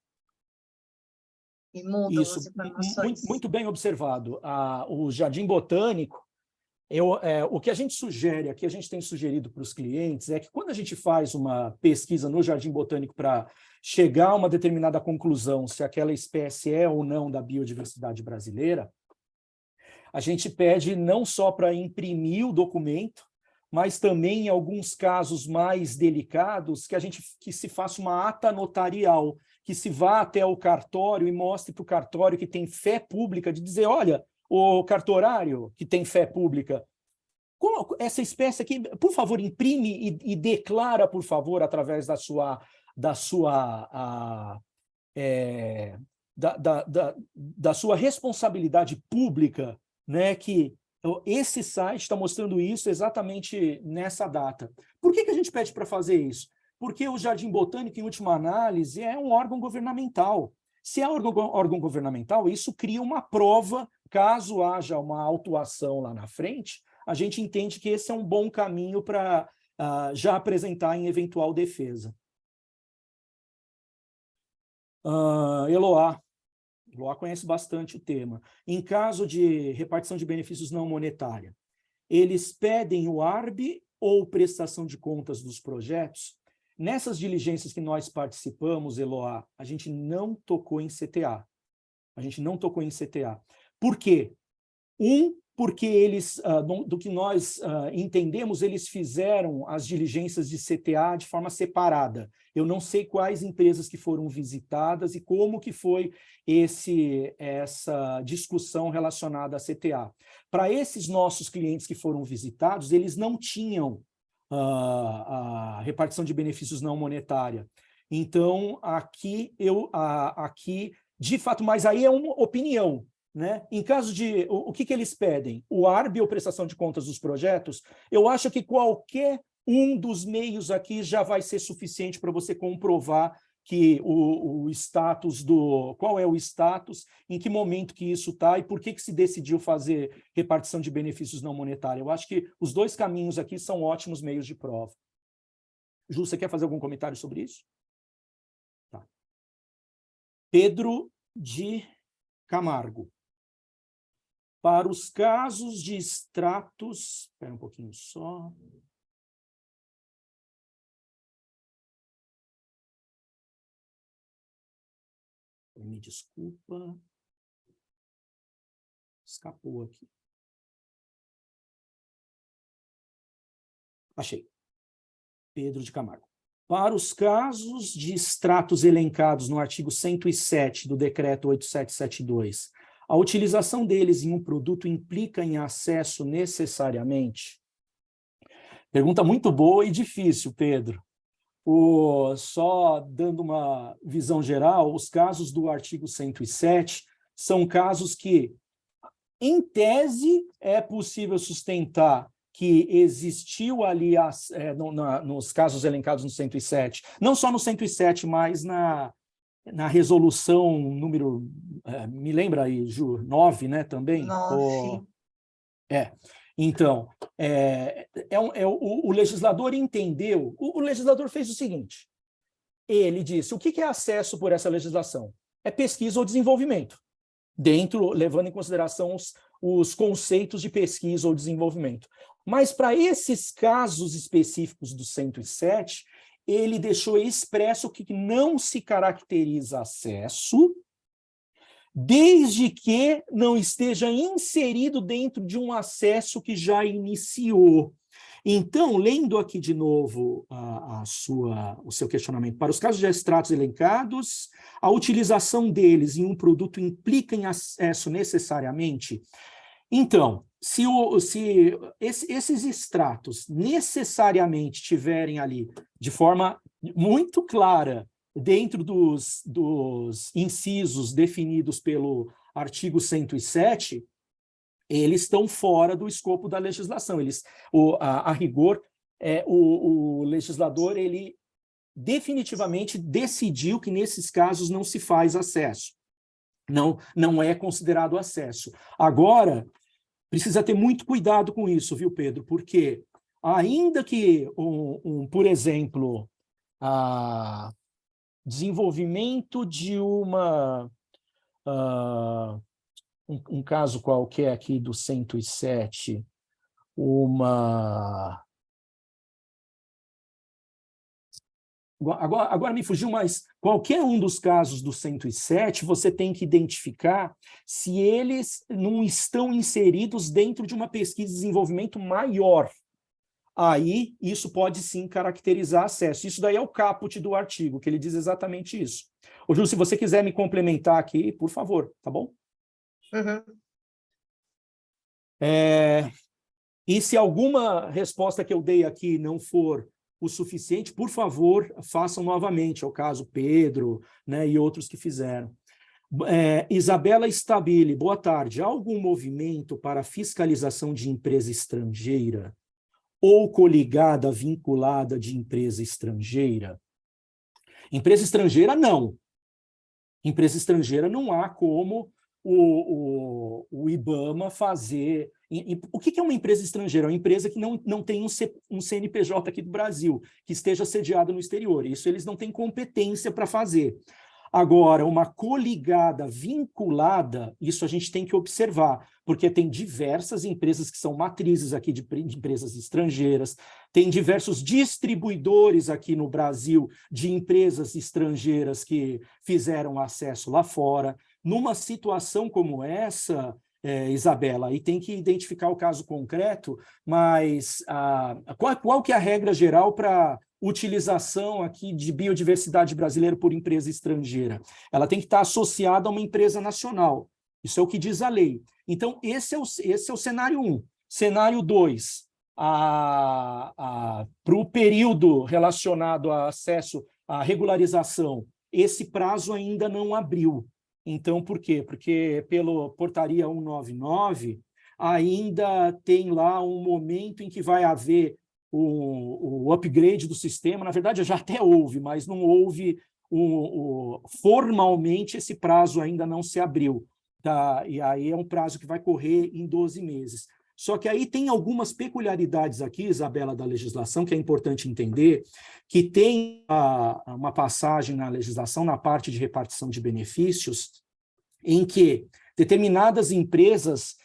E mudam as Isso, informações. muito bem observado. O Jardim Botânico, o que a gente sugere aqui, a gente tem sugerido para os clientes, é que quando a gente faz uma pesquisa no Jardim Botânico para chegar a uma determinada conclusão se aquela espécie é ou não da biodiversidade brasileira, a gente pede não só para imprimir o documento, mas também, em alguns casos mais delicados, que se faça uma ata notarial, que se vá até o cartório e mostre para o cartório que tem fé pública de dizer, olha, o cartorário que tem fé pública, como essa espécie aqui, por favor, imprime e declara, por favor, através da sua responsabilidade pública, né, que esse site está mostrando isso exatamente nessa data. Por que a gente pede para fazer isso? Porque o Jardim Botânico, em última análise, é um órgão governamental. Se é órgão governamental, isso cria uma prova, caso haja uma autuação lá na frente, a gente entende que esse é um bom caminho para já apresentar em eventual defesa. Eloá conhece bastante o tema. Em caso de repartição de benefícios não monetária, eles pedem o ARB ou prestação de contas dos projetos? Nessas diligências que nós participamos, Eloá, a gente não tocou em CTA. A gente não tocou em CTA. Por quê? Porque eles, do que nós entendemos, eles fizeram as diligências de CTA de forma separada. Eu não sei quais empresas que foram visitadas e como que foi essa discussão relacionada a CTA. Para esses nossos clientes que foram visitados, eles não tinham a repartição de benefícios não monetária. Então, aqui, de fato, mas aí é uma opinião, né? Em caso de... O que eles pedem? O ARB ou prestação de contas dos projetos? Eu acho que qualquer um dos meios aqui já vai ser suficiente para você comprovar que o status do... Qual é o status, em que momento que isso está e por que se decidiu fazer repartição de benefícios não monetária. Eu acho que os 2 caminhos aqui são ótimos meios de prova. Ju, você quer fazer algum comentário sobre isso? Tá. Pedro de Camargo. Para os casos de extratos... Espera um pouquinho só. Me desculpa. Escapou aqui. Achei. Pedro de Camargo. Para os casos de extratos elencados no artigo 107 do Decreto 8772, a utilização deles em um produto implica em acesso necessariamente? Pergunta muito boa e difícil, Pedro. Só dando uma visão geral, os casos do artigo 107 são casos que, em tese, é possível sustentar que existiu ali, nos casos elencados no 107, não só no 107, mas na resolução número, me lembra aí, Ju, 9, né, também? 9. Então, o legislador entendeu, o legislador fez o seguinte, ele disse, o que é acesso por essa legislação? É pesquisa ou desenvolvimento, levando em consideração os conceitos de pesquisa ou desenvolvimento. Mas para esses casos específicos do 107, ele deixou expresso que não se caracteriza acesso, desde que não esteja inserido dentro de um acesso que já iniciou. Então, lendo aqui de novo o seu questionamento, para os casos de extratos elencados, a utilização deles em um produto implica em acesso necessariamente? Então, esses extratos necessariamente estiverem ali de forma muito clara dentro dos incisos definidos pelo artigo 107, eles estão fora do escopo da legislação. A rigor, o legislador ele definitivamente decidiu que nesses casos não se faz acesso. Não é considerado acesso. Agora, precisa ter muito cuidado com isso, viu, Pedro? Porque ainda que, por exemplo, desenvolvimento de um caso qualquer aqui do 107, Agora me fugiu, mas qualquer um dos casos do 107, você tem que identificar se eles não estão inseridos dentro de uma pesquisa de desenvolvimento maior. Aí, isso pode sim caracterizar acesso. Isso daí é o caput do artigo, que ele diz exatamente isso. Ô, Ju, se você quiser me complementar aqui, por favor, tá bom? Uhum. E se alguma resposta que eu dei aqui não for o suficiente, por favor, façam novamente, é o caso Pedro, né, e outros que fizeram. Isabela Stabile, boa tarde. Há algum movimento para fiscalização de empresa estrangeira ou coligada, vinculada de empresa estrangeira? Empresa estrangeira, não. Empresa estrangeira não há como o IBAMA fazer... O que é uma empresa estrangeira? É uma empresa que não tem um CNPJ aqui do Brasil, que esteja sediada no exterior. Isso eles não têm competência para fazer. Agora, uma coligada, vinculada, isso a gente tem que observar, porque tem diversas empresas que são matrizes aqui de empresas estrangeiras, tem diversos distribuidores aqui no Brasil de empresas estrangeiras que fizeram acesso lá fora. Numa situação como essa, Isabela, aí tem que identificar o caso concreto, mas qual que é a regra geral para utilização aqui de biodiversidade brasileira por empresa estrangeira? Ela tem que estar associada a uma empresa nacional. Isso é o que diz a lei. Então, esse é o cenário 1. Cenário 2, para o período relacionado a acesso à regularização, esse prazo ainda não abriu. Então, por quê? Porque pela portaria 199, ainda tem lá um momento em que vai haver o upgrade do sistema. Na verdade, já até houve, mas não houve formalmente, esse prazo ainda não se abriu. Tá? E aí é um prazo que vai correr em 12 meses. Só que aí tem algumas peculiaridades aqui, Isabela, da legislação, que é importante entender, que tem uma passagem na legislação, na parte de repartição de benefícios, em que determinadas empresas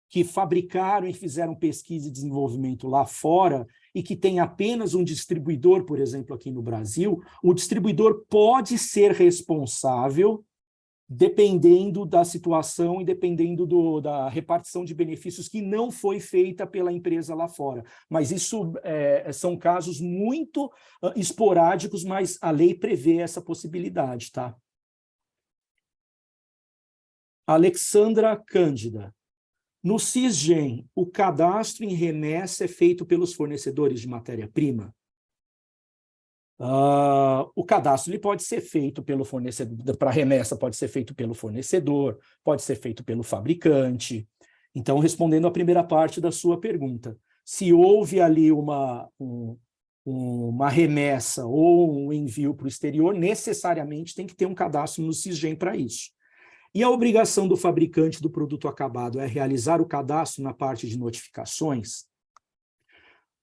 que fabricaram e fizeram pesquisa e desenvolvimento lá fora e que tem apenas um distribuidor, por exemplo, aqui no Brasil, o distribuidor pode ser responsável dependendo da situação e dependendo da repartição de benefícios que não foi feita pela empresa lá fora. Mas isso são casos muito esporádicos, mas a lei prevê essa possibilidade, tá? Alexandra Cândida. No Sisgem, o cadastro em remessa é feito pelos fornecedores de matéria-prima? O cadastro ele pode ser feito pelo fornecedor, para remessa pode ser feito pelo fornecedor, pode ser feito pelo fabricante. Então, respondendo à primeira parte da sua pergunta, se houve ali uma remessa ou um envio para o exterior, necessariamente tem que ter um cadastro no Sisgem para isso. E a obrigação do fabricante do produto acabado é realizar o cadastro na parte de notificações?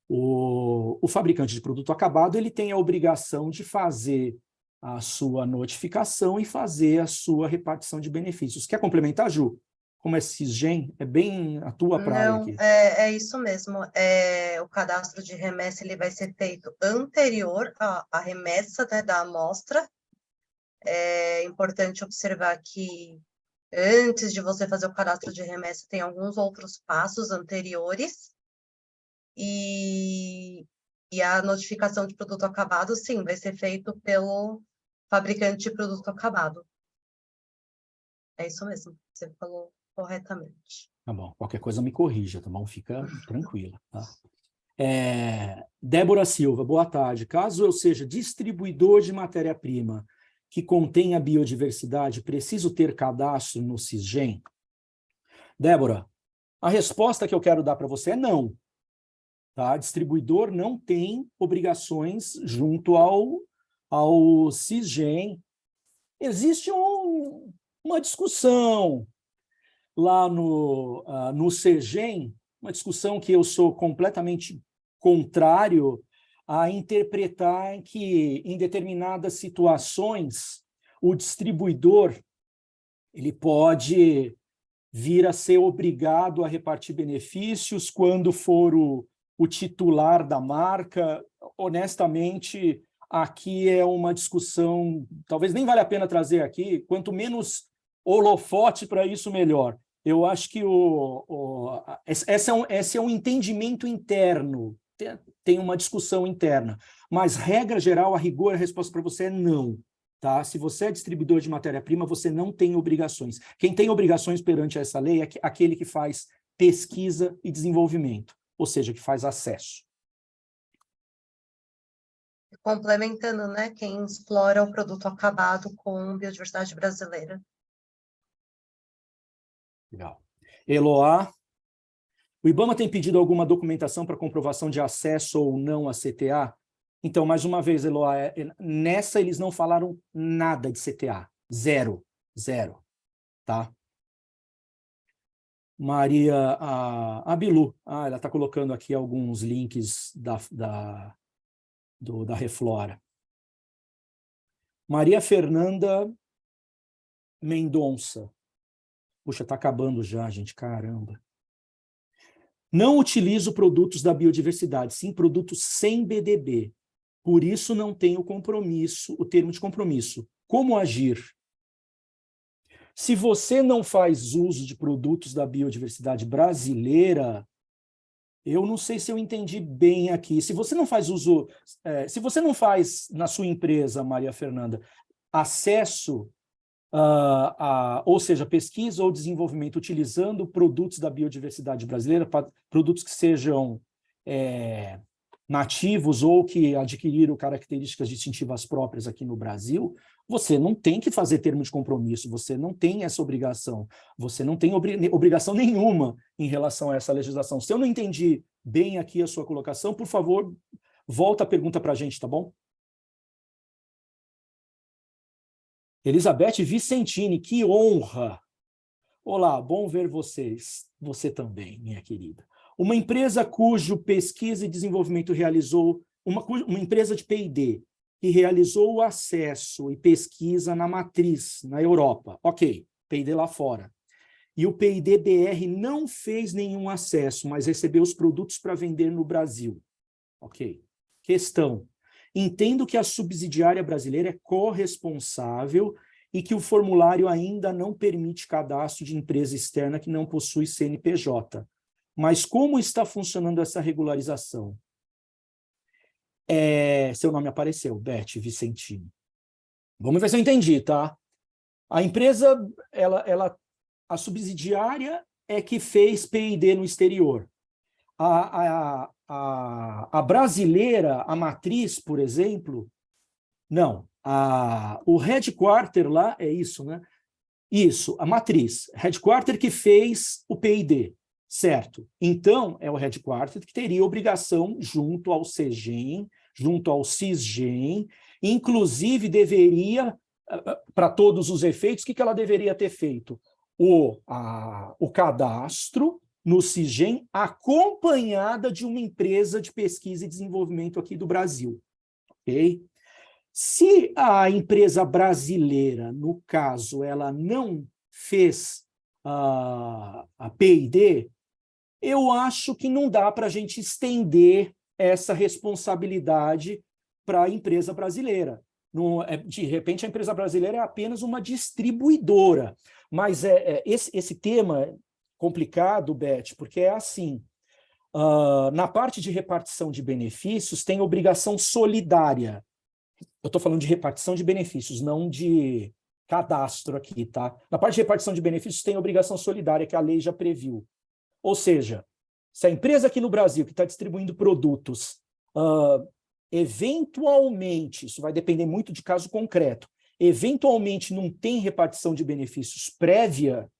O fabricante de produto acabado ele tem a obrigação de fazer a sua notificação e fazer a sua repartição de benefícios. Quer complementar, Ju? Como é Sisgem? É bem a tua praia Não, aqui. é isso mesmo. O cadastro de remessa ele vai ser feito anterior à remessa, né, da amostra. É importante observar que antes de você fazer o cadastro de remessa, tem alguns outros passos anteriores. E a notificação de produto acabado, sim, vai ser feito pelo fabricante de produto acabado. É isso mesmo, você falou corretamente. Tá bom, qualquer coisa me corrija, tá bom? Fica tranquila, tá? Débora Silva, boa tarde. Caso eu seja distribuidor de matéria-prima que contenha biodiversidade, preciso ter cadastro no Sisgem? Débora, a resposta que eu quero dar para você é não. Tá? Distribuidor não tem obrigações junto ao Sisgem. Existe uma discussão lá no Sesgem, uma discussão que eu sou completamente contrário a interpretar que, em determinadas situações, o distribuidor ele pode vir a ser obrigado a repartir benefícios quando for o titular da marca. Honestamente, aqui é uma discussão, talvez nem vale a pena trazer aqui, quanto menos holofote para isso, melhor. Eu acho que esse é um entendimento interno, tem uma discussão interna, mas, regra geral, a rigor, a resposta para você é não. Tá? Se você é distribuidor de matéria-prima, você não tem obrigações. Quem tem obrigações perante essa lei é aquele que faz pesquisa e desenvolvimento, ou seja, que faz acesso. Complementando, né, quem explora o produto acabado com biodiversidade brasileira. Legal. Eloá, o IBAMA tem pedido alguma documentação para comprovação de acesso ou não a CTA? Então, mais uma vez, Eloá, nessa eles não falaram nada de CTA. Zero. Tá? Maria a Bilu, ela está colocando aqui alguns links da Reflora. Maria Fernanda Mendonça. Puxa, está acabando já, gente, caramba. Não utilizo produtos da biodiversidade, sim produtos sem BDB. Por isso não tenho compromisso, o termo de compromisso. Como agir? Se você não faz uso de produtos da biodiversidade brasileira, eu não sei se eu entendi bem aqui. Se você não faz uso, se você não faz na sua empresa, Maria Fernanda, acesso ou seja, pesquisa ou desenvolvimento utilizando produtos da biodiversidade brasileira, produtos que sejam nativos ou que adquiriram características distintivas próprias aqui no Brasil, você não tem que fazer termo de compromisso, você não tem essa obrigação, você não tem obrigação nenhuma em relação a essa legislação. Se eu não entendi bem aqui a sua colocação, por favor, volta a pergunta para a gente, tá bom? Elizabeth Vicentini, que honra! Olá, bom ver vocês. Você também, minha querida. Uma empresa cujo pesquisa e desenvolvimento realizou, uma empresa de P&D, que realizou o acesso e pesquisa na matriz, na Europa. Ok, P&D lá fora. E o P&D BR não fez nenhum acesso, mas recebeu os produtos para vender no Brasil. Ok. Questão. Entendo que a subsidiária brasileira é corresponsável e que o formulário ainda não permite cadastro de empresa externa que não possui CNPJ. Mas como está funcionando essa regularização? Seu nome apareceu, Beth Vicentini. Vamos ver se eu entendi, tá? A empresa, a subsidiária é que fez P&D no exterior. A brasileira, a matriz, por exemplo, não. O headquarter lá é isso, né? Isso, a matriz. Headquarter que fez o P&D, certo? Então, é o headquarter que teria obrigação junto ao Sesgem, junto ao Sisgem, inclusive deveria, para todos os efeitos, o que ela deveria ter feito? O cadastro no Sisgem, acompanhada de uma empresa de pesquisa e desenvolvimento aqui do Brasil. Ok? Se a empresa brasileira, no caso, ela não fez a P&D, eu acho que não dá para a gente estender essa responsabilidade para a empresa brasileira. De repente, a empresa brasileira é apenas uma distribuidora. Mas esse tema é complicado, Beth, porque é assim, na parte de repartição de benefícios, tem obrigação solidária. Eu estou falando de repartição de benefícios, não de cadastro aqui, tá? Na parte de repartição de benefícios tem obrigação solidária, que a lei já previu. Ou seja, se a empresa aqui no Brasil que está distribuindo produtos, eventualmente, isso vai depender muito de caso concreto, eventualmente não tem repartição de benefícios prévia,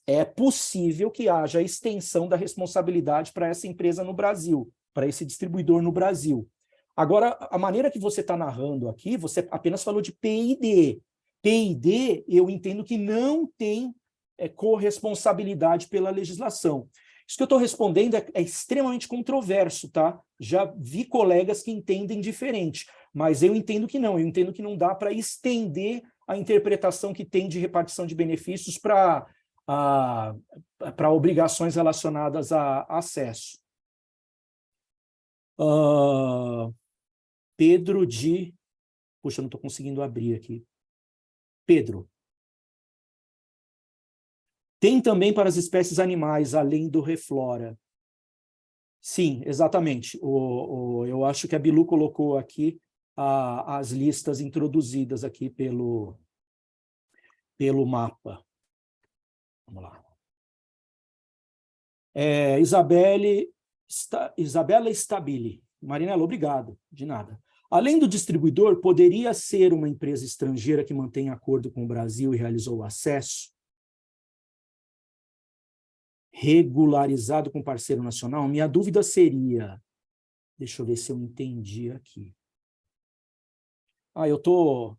é possível que haja extensão da responsabilidade para essa empresa no Brasil, para esse distribuidor no Brasil. Agora, a maneira que você está narrando aqui, você apenas falou de PID. PID, eu entendo que não tem corresponsabilidade pela legislação. Isso que eu estou respondendo é extremamente controverso, tá? Já vi colegas que entendem diferente, mas eu entendo que não. Eu entendo que não dá para estender a interpretação que tem de repartição de benefícios para obrigações relacionadas a acesso. Pedro de... Puxa, eu não estou conseguindo abrir aqui. Pedro. Tem também para as espécies animais, além do Reflora. Sim, exatamente. Eu acho que a Bilu colocou aqui as listas introduzidas aqui pelo mapa. Vamos lá. Isabela Stabile. Marinello, obrigado. De nada. Além do distribuidor, poderia ser uma empresa estrangeira que mantém acordo com o Brasil e realizou o acesso? Regularizado com parceiro nacional? Minha dúvida seria... Deixa eu ver se eu entendi aqui. Eu tô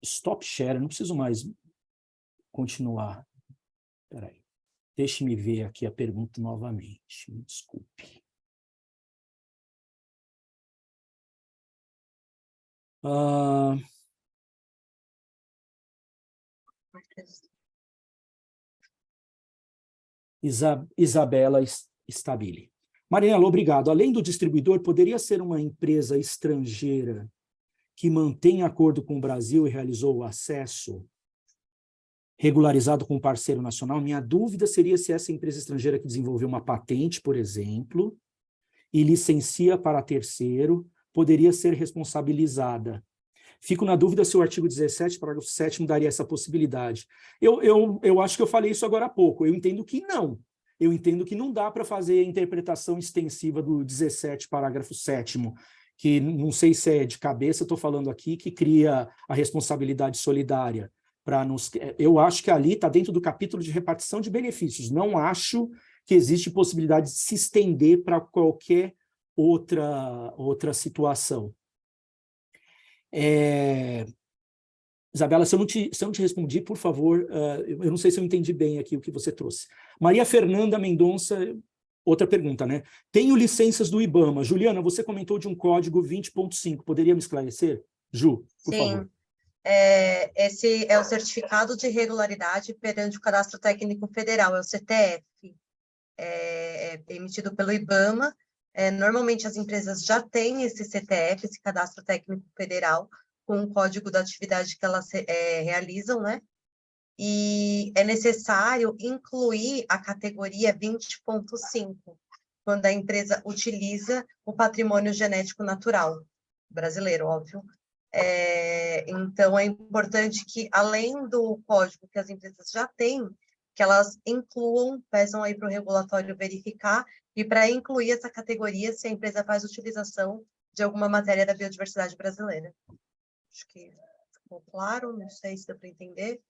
stop share, não preciso mais continuar. Espera aí. Deixe-me ver aqui a pergunta novamente. Me desculpe. Isabela Stabile. Marinello, obrigado. Além do distribuidor, poderia ser uma empresa estrangeira que mantém acordo com o Brasil e realizou o acesso regularizado com um parceiro nacional? Minha dúvida seria se essa empresa estrangeira que desenvolveu uma patente, por exemplo, e licencia para terceiro, poderia ser responsabilizada. Fico na dúvida se o artigo 17, parágrafo 7º, daria essa possibilidade. Eu acho que eu falei isso agora há pouco. Eu entendo que não. Eu entendo que não dá para fazer a interpretação extensiva do 17, parágrafo 7º, que não sei se é de cabeça, estou falando aqui, que cria a responsabilidade solidária. Eu acho que ali está dentro do capítulo de repartição de benefícios. Não acho que existe possibilidade de se estender para qualquer outra situação. Isabela, se eu não te respondi, por favor, eu não sei se eu entendi bem aqui o que você trouxe. Maria Fernanda Mendonça, outra pergunta, né? Tenho licenças do IBAMA. Juliana, você comentou de um código 20.5, poderia me esclarecer? Ju, por favor. Sim. Esse é o certificado de regularidade perante o Cadastro Técnico Federal, é o CTF, emitido pelo IBAMA. Normalmente as empresas já têm esse CTF, esse Cadastro Técnico Federal, com o código da atividade que elas realizam, né? E é necessário incluir a categoria 20.5, quando a empresa utiliza o patrimônio genético natural, brasileiro, óbvio. Então, é importante que, além do código que as empresas já têm, que elas incluam, peçam aí para o regulatório verificar, e para incluir essa categoria, se a empresa faz utilização de alguma matéria da biodiversidade brasileira. Acho que ficou claro, não sei se dá para entender.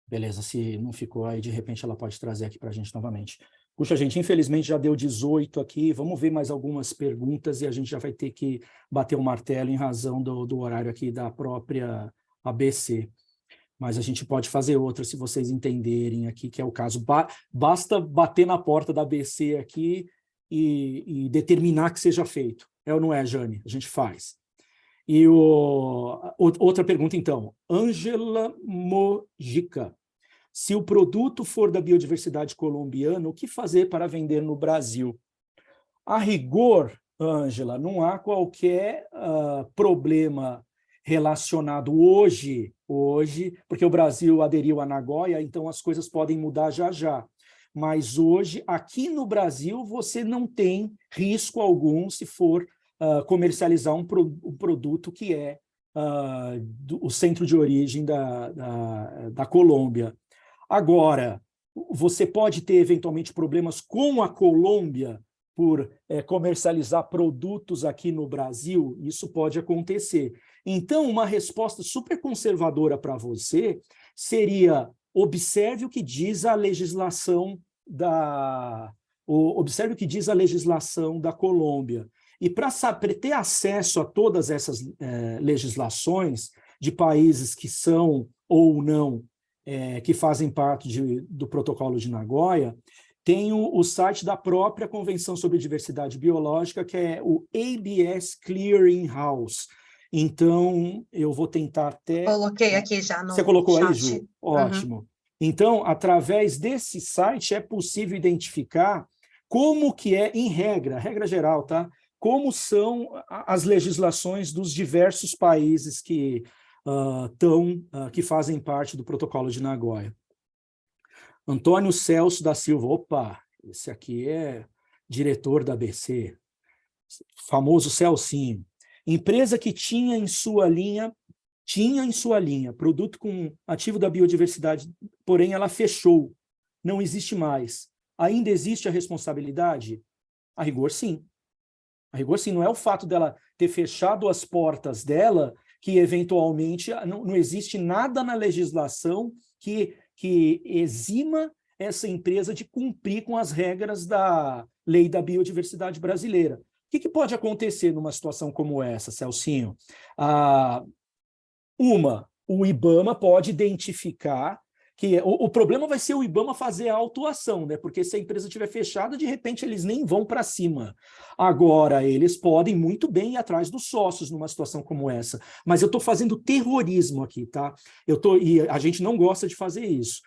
Beleza, se não ficou, aí de repente ela pode trazer aqui para a gente novamente. Puxa, gente, infelizmente já deu 18 aqui, vamos ver mais algumas perguntas e a gente já vai ter que bater o martelo em razão do horário aqui da própria ABC. Mas a gente pode fazer outra, se vocês entenderem aqui, que é o caso. Basta bater na porta da ABC aqui e determinar que seja feito. É ou não é, Jane? A gente faz. E outra pergunta, então. Ângela Mojica. Se o produto for da biodiversidade colombiana, o que fazer para vender no Brasil? A rigor, Ângela, não há qualquer problema relacionado hoje, porque o Brasil aderiu a Nagoya, então as coisas podem mudar já já. Mas hoje, aqui no Brasil, você não tem risco algum se for comercializar um produto que é o centro de origem da Colômbia. Agora, você pode ter, eventualmente, problemas com a Colômbia por comercializar produtos aqui no Brasil. Isso pode acontecer. Então, uma resposta super conservadora para você seria: observe o que diz a legislação observe o que diz a legislação da Colômbia. E para ter acesso a todas essas legislações de países que são ou não, que fazem parte do Protocolo de Nagoya, tem o site da própria Convenção sobre Diversidade Biológica, que é o ABS Clearing House. Então, eu vou tentar até... Coloquei aqui já no Você colocou chat. aí, Ju? Ótimo. Uhum. Então, através desse site, é possível identificar como que é, em regra geral, tá? Como são as legislações dos diversos países que que fazem parte do Protocolo de Nagoya. Antônio Celso da Silva, opa, esse aqui é diretor da ABC, famoso Celcinho. Empresa que tinha em sua linha produto com ativo da biodiversidade, porém ela fechou, não existe mais. Ainda existe a responsabilidade? A rigor, sim. A rigor, sim. Não é o fato dela ter fechado as portas dela que, eventualmente, não existe nada na legislação que exima essa empresa de cumprir com as regras da Lei da Biodiversidade Brasileira. O que pode acontecer numa situação como essa, Celcinho? O IBAMA pode identificar que o problema vai ser o IBAMA fazer a autuação, né? Porque se a empresa estiver fechada, de repente eles nem vão para cima. Agora, eles podem muito bem ir atrás dos sócios numa situação como essa. Mas eu estou fazendo terrorismo aqui, tá? E a gente não gosta de fazer isso.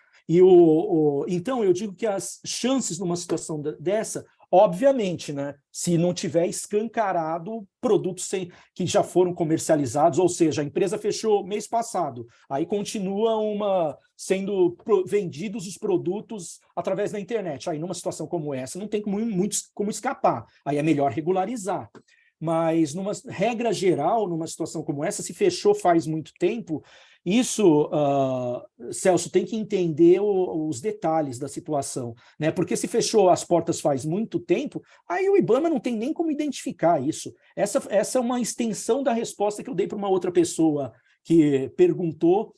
Então, eu digo que as chances numa situação dessa, obviamente, né, se não tiver escancarado produtos que já foram comercializados, ou seja, a empresa fechou mês passado, aí continua sendo vendidos os produtos através da internet. Aí, numa situação como essa, não tem como escapar. Aí é melhor regularizar. Mas, numa regra geral, numa situação como essa, se fechou faz muito tempo, isso, Celso, tem que entender os detalhes da situação, né? Porque se fechou as portas faz muito tempo, aí o IBAMA não tem nem como identificar isso. Essa é uma extensão da resposta que eu dei para uma outra pessoa que perguntou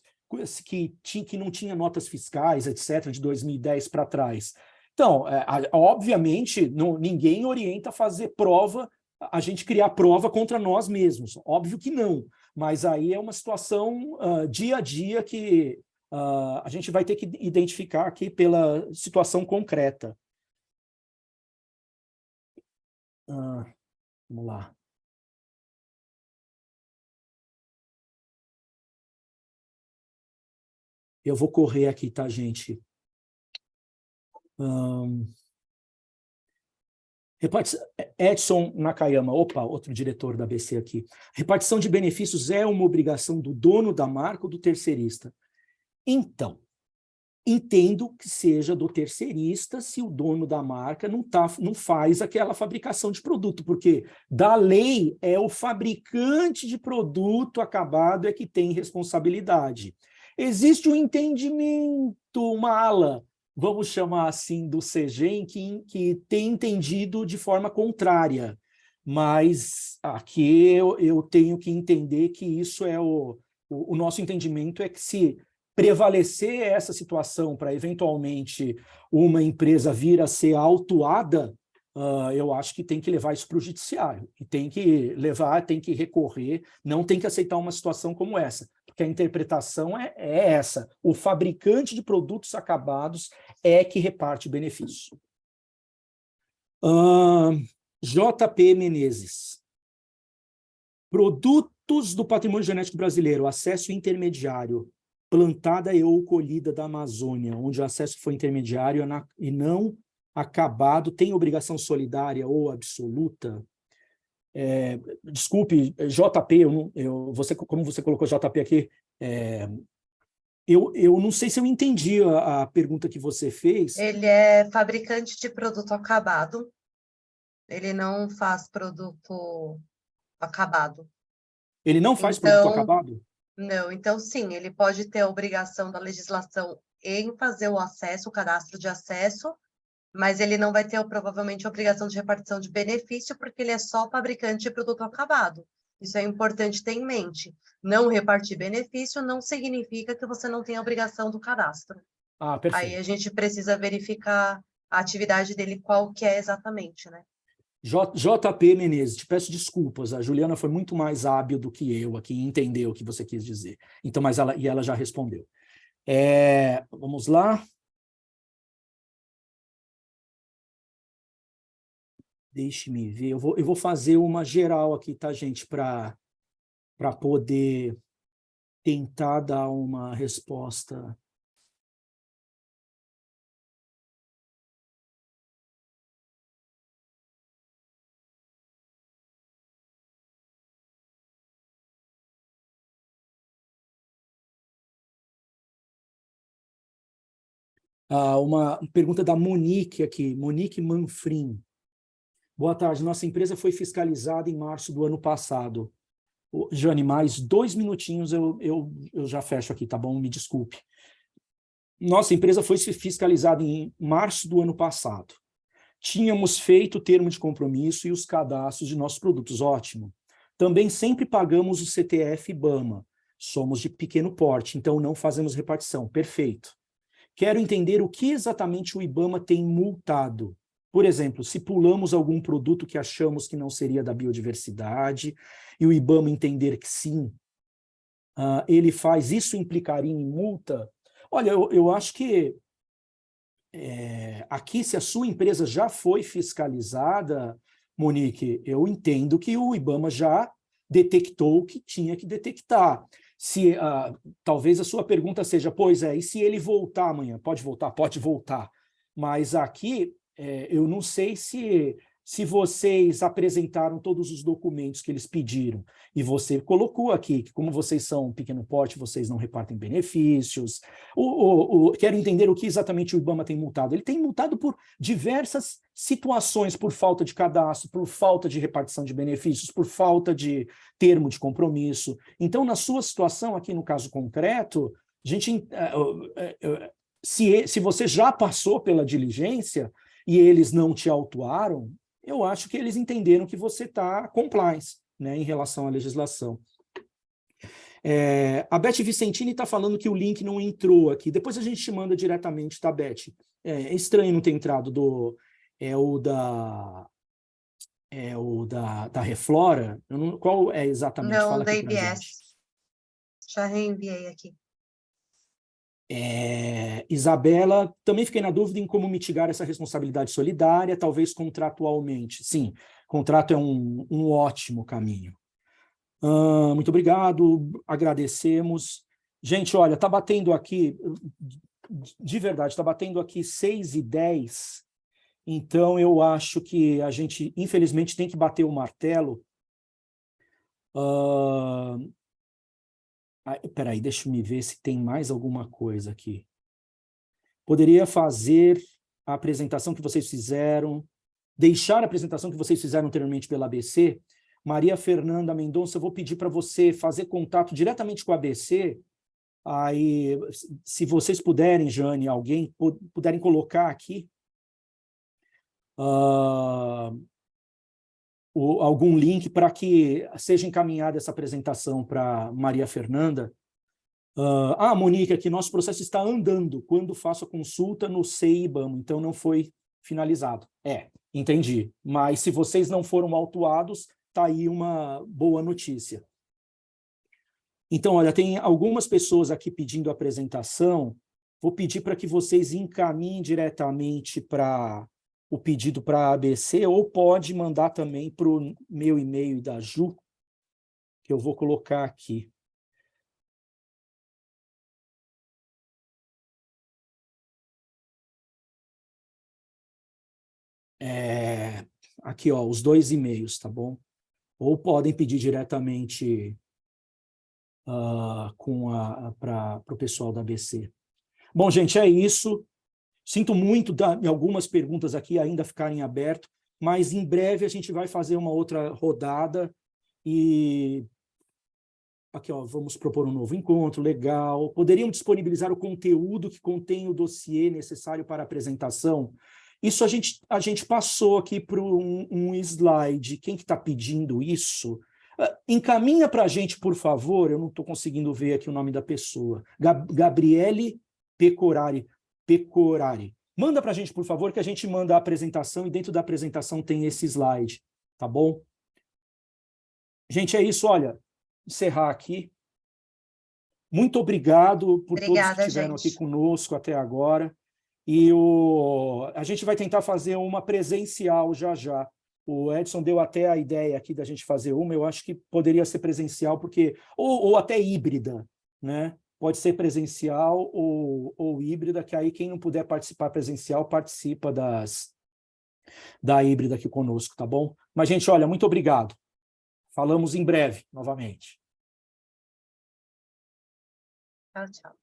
que não tinha notas fiscais, etc., de 2010 para trás. Então, obviamente, ninguém orienta a fazer prova, a gente criar prova contra nós mesmos. Óbvio que não. Mas aí é uma situação dia a dia que a gente vai ter que identificar aqui pela situação concreta. Vamos lá. Eu vou correr aqui, tá, gente? Edson Nakayama, opa, outro diretor da ABC aqui. Repartição de benefícios é uma obrigação do dono da marca ou do terceirista? Então, entendo que seja do terceirista se o dono da marca não faz aquela fabricação de produto, porque da lei é o fabricante de produto acabado é que tem responsabilidade. Existe um entendimento, uma ala, vamos chamar assim, do CEGEM, que tem entendido de forma contrária, mas aqui eu tenho que entender que isso é o nosso entendimento é que se prevalecer essa situação para, eventualmente, uma empresa vir a ser autuada, eu acho que tem que levar isso para o judiciário. E tem que levar, tem que recorrer, não tem que aceitar uma situação como essa, porque a interpretação é essa. O fabricante de produtos acabados é que reparte benefício. JP Menezes. Produtos do patrimônio genético brasileiro, acesso intermediário, plantada e ou colhida da Amazônia, onde o acesso foi intermediário e não acabado, tem obrigação solidária ou absoluta? Desculpe, JP, como você colocou JP aqui, eu não sei se eu entendi a pergunta que você fez. Ele é fabricante de produto acabado, ele não faz produto acabado. Ele não faz produto acabado? Não, então sim, ele pode ter a obrigação da legislação em fazer o acesso, o cadastro de acesso, mas ele não vai ter provavelmente a obrigação de repartição de benefício, porque ele é só fabricante de produto acabado. Isso é importante ter em mente. Não repartir benefício não significa que você não tem a obrigação do cadastro. Ah, Aí perfeito. a gente precisa verificar a atividade dele, qual que é exatamente, né? JP Menezes, te peço desculpas, a Juliana foi muito mais hábil do que eu aqui em entender o que você quis dizer. Então, ela já respondeu. Vamos lá. Deixe-me ver, eu vou fazer uma geral aqui, tá, gente, para poder tentar dar uma resposta. Uma pergunta da Monique aqui, Monique Manfrim. Boa tarde, nossa empresa foi fiscalizada em março do ano passado. Jane, mais 2 minutinhos eu já fecho aqui, tá bom? Me desculpe. Nossa empresa foi fiscalizada em março do ano passado. Tínhamos feito o termo de compromisso e os cadastros de nossos produtos, ótimo. Também sempre pagamos o CTF IBAMA. Somos de pequeno porte, então não fazemos repartição. Perfeito. Quero entender o que exatamente o IBAMA tem multado. Por exemplo, se pulamos algum produto que achamos que não seria da biodiversidade e o IBAMA entender que sim, ele faz, isso implicaria em multa? Olha, eu acho que aqui, se a sua empresa já foi fiscalizada, Monique, eu entendo que o IBAMA já detectou o que tinha que detectar. Se, talvez a sua pergunta seja, pois e se ele voltar amanhã? Pode voltar? Pode voltar. Mas aqui, eu não sei se vocês apresentaram todos os documentos que eles pediram. E você colocou aqui que, como vocês são um pequeno porte, vocês não repartem benefícios. Quero entender o que exatamente o IBAMA tem multado. Ele tem multado por diversas situações, por falta de cadastro, por falta de repartição de benefícios, por falta de termo de compromisso. Então, na sua situação, aqui no caso concreto, a gente, se você já passou pela diligência e eles não te autuaram, eu acho que eles entenderam que você está compliance, né, em relação à legislação. A Beth Vicentini está falando que o link não entrou aqui. Depois a gente te manda diretamente, tá, Beth? É estranho não ter entrado da Reflora. Qual é exatamente? Não, Fala da aqui pra gente. ABS. Já reenviei aqui. Isabela, também fiquei na dúvida em como mitigar essa responsabilidade solidária, talvez contratualmente. Sim, contrato é um ótimo caminho. Muito obrigado, agradecemos. Gente, olha, está batendo aqui, de verdade, está batendo aqui 6h10, então eu acho que a gente, infelizmente, tem que bater o martelo. Peraí, deixa eu me ver se tem mais alguma coisa aqui. Poderia fazer a apresentação que vocês fizeram, deixar a apresentação que vocês fizeram anteriormente pela ABC. Maria Fernanda Mendonça, eu vou pedir para você fazer contato diretamente com a ABC. Aí, se vocês puderem, Jane, alguém, puderem colocar aqui algum link para que seja encaminhada essa apresentação para Maria Fernanda. Monique, aqui nosso processo está andando quando faço a consulta no CEIBAM, então não foi finalizado. Entendi. Mas se vocês não foram autuados, está aí uma boa notícia. Então, olha, tem algumas pessoas aqui pedindo apresentação. Vou pedir para que vocês encaminhem diretamente para o pedido para a ABC, ou pode mandar também para o meu e-mail da Ju, que eu vou colocar aqui. Aqui, ó, os 2 e-mails, tá bom? Ou podem pedir diretamente para o pessoal da ABC. Bom, gente, é isso. Sinto muito de algumas perguntas aqui ainda ficarem abertas, mas em breve a gente vai fazer uma outra rodada e aqui, ó, vamos propor um novo encontro, legal. Poderiam disponibilizar o conteúdo que contém o dossiê necessário para a apresentação? Isso a gente passou aqui para um slide. Quem que está pedindo isso? Encaminha para a gente, por favor. Eu não estou conseguindo ver aqui o nome da pessoa. Gabriele Pecorari. Manda para a gente, por favor, que a gente manda a apresentação e dentro da apresentação tem esse slide, tá bom? Gente, é isso, olha, encerrar aqui. Muito obrigado por todos que Obrigada, estiveram aqui gente. conosco até agora. E a gente vai tentar fazer uma presencial já. O Edson deu até a ideia aqui da gente fazer uma, eu acho que poderia ser presencial, porque ou até híbrida, né? Pode ser presencial ou híbrida, que aí quem não puder participar presencial, participa da híbrida aqui conosco, tá bom? Mas, gente, olha, muito obrigado. Falamos em breve, novamente. Tchau, tchau.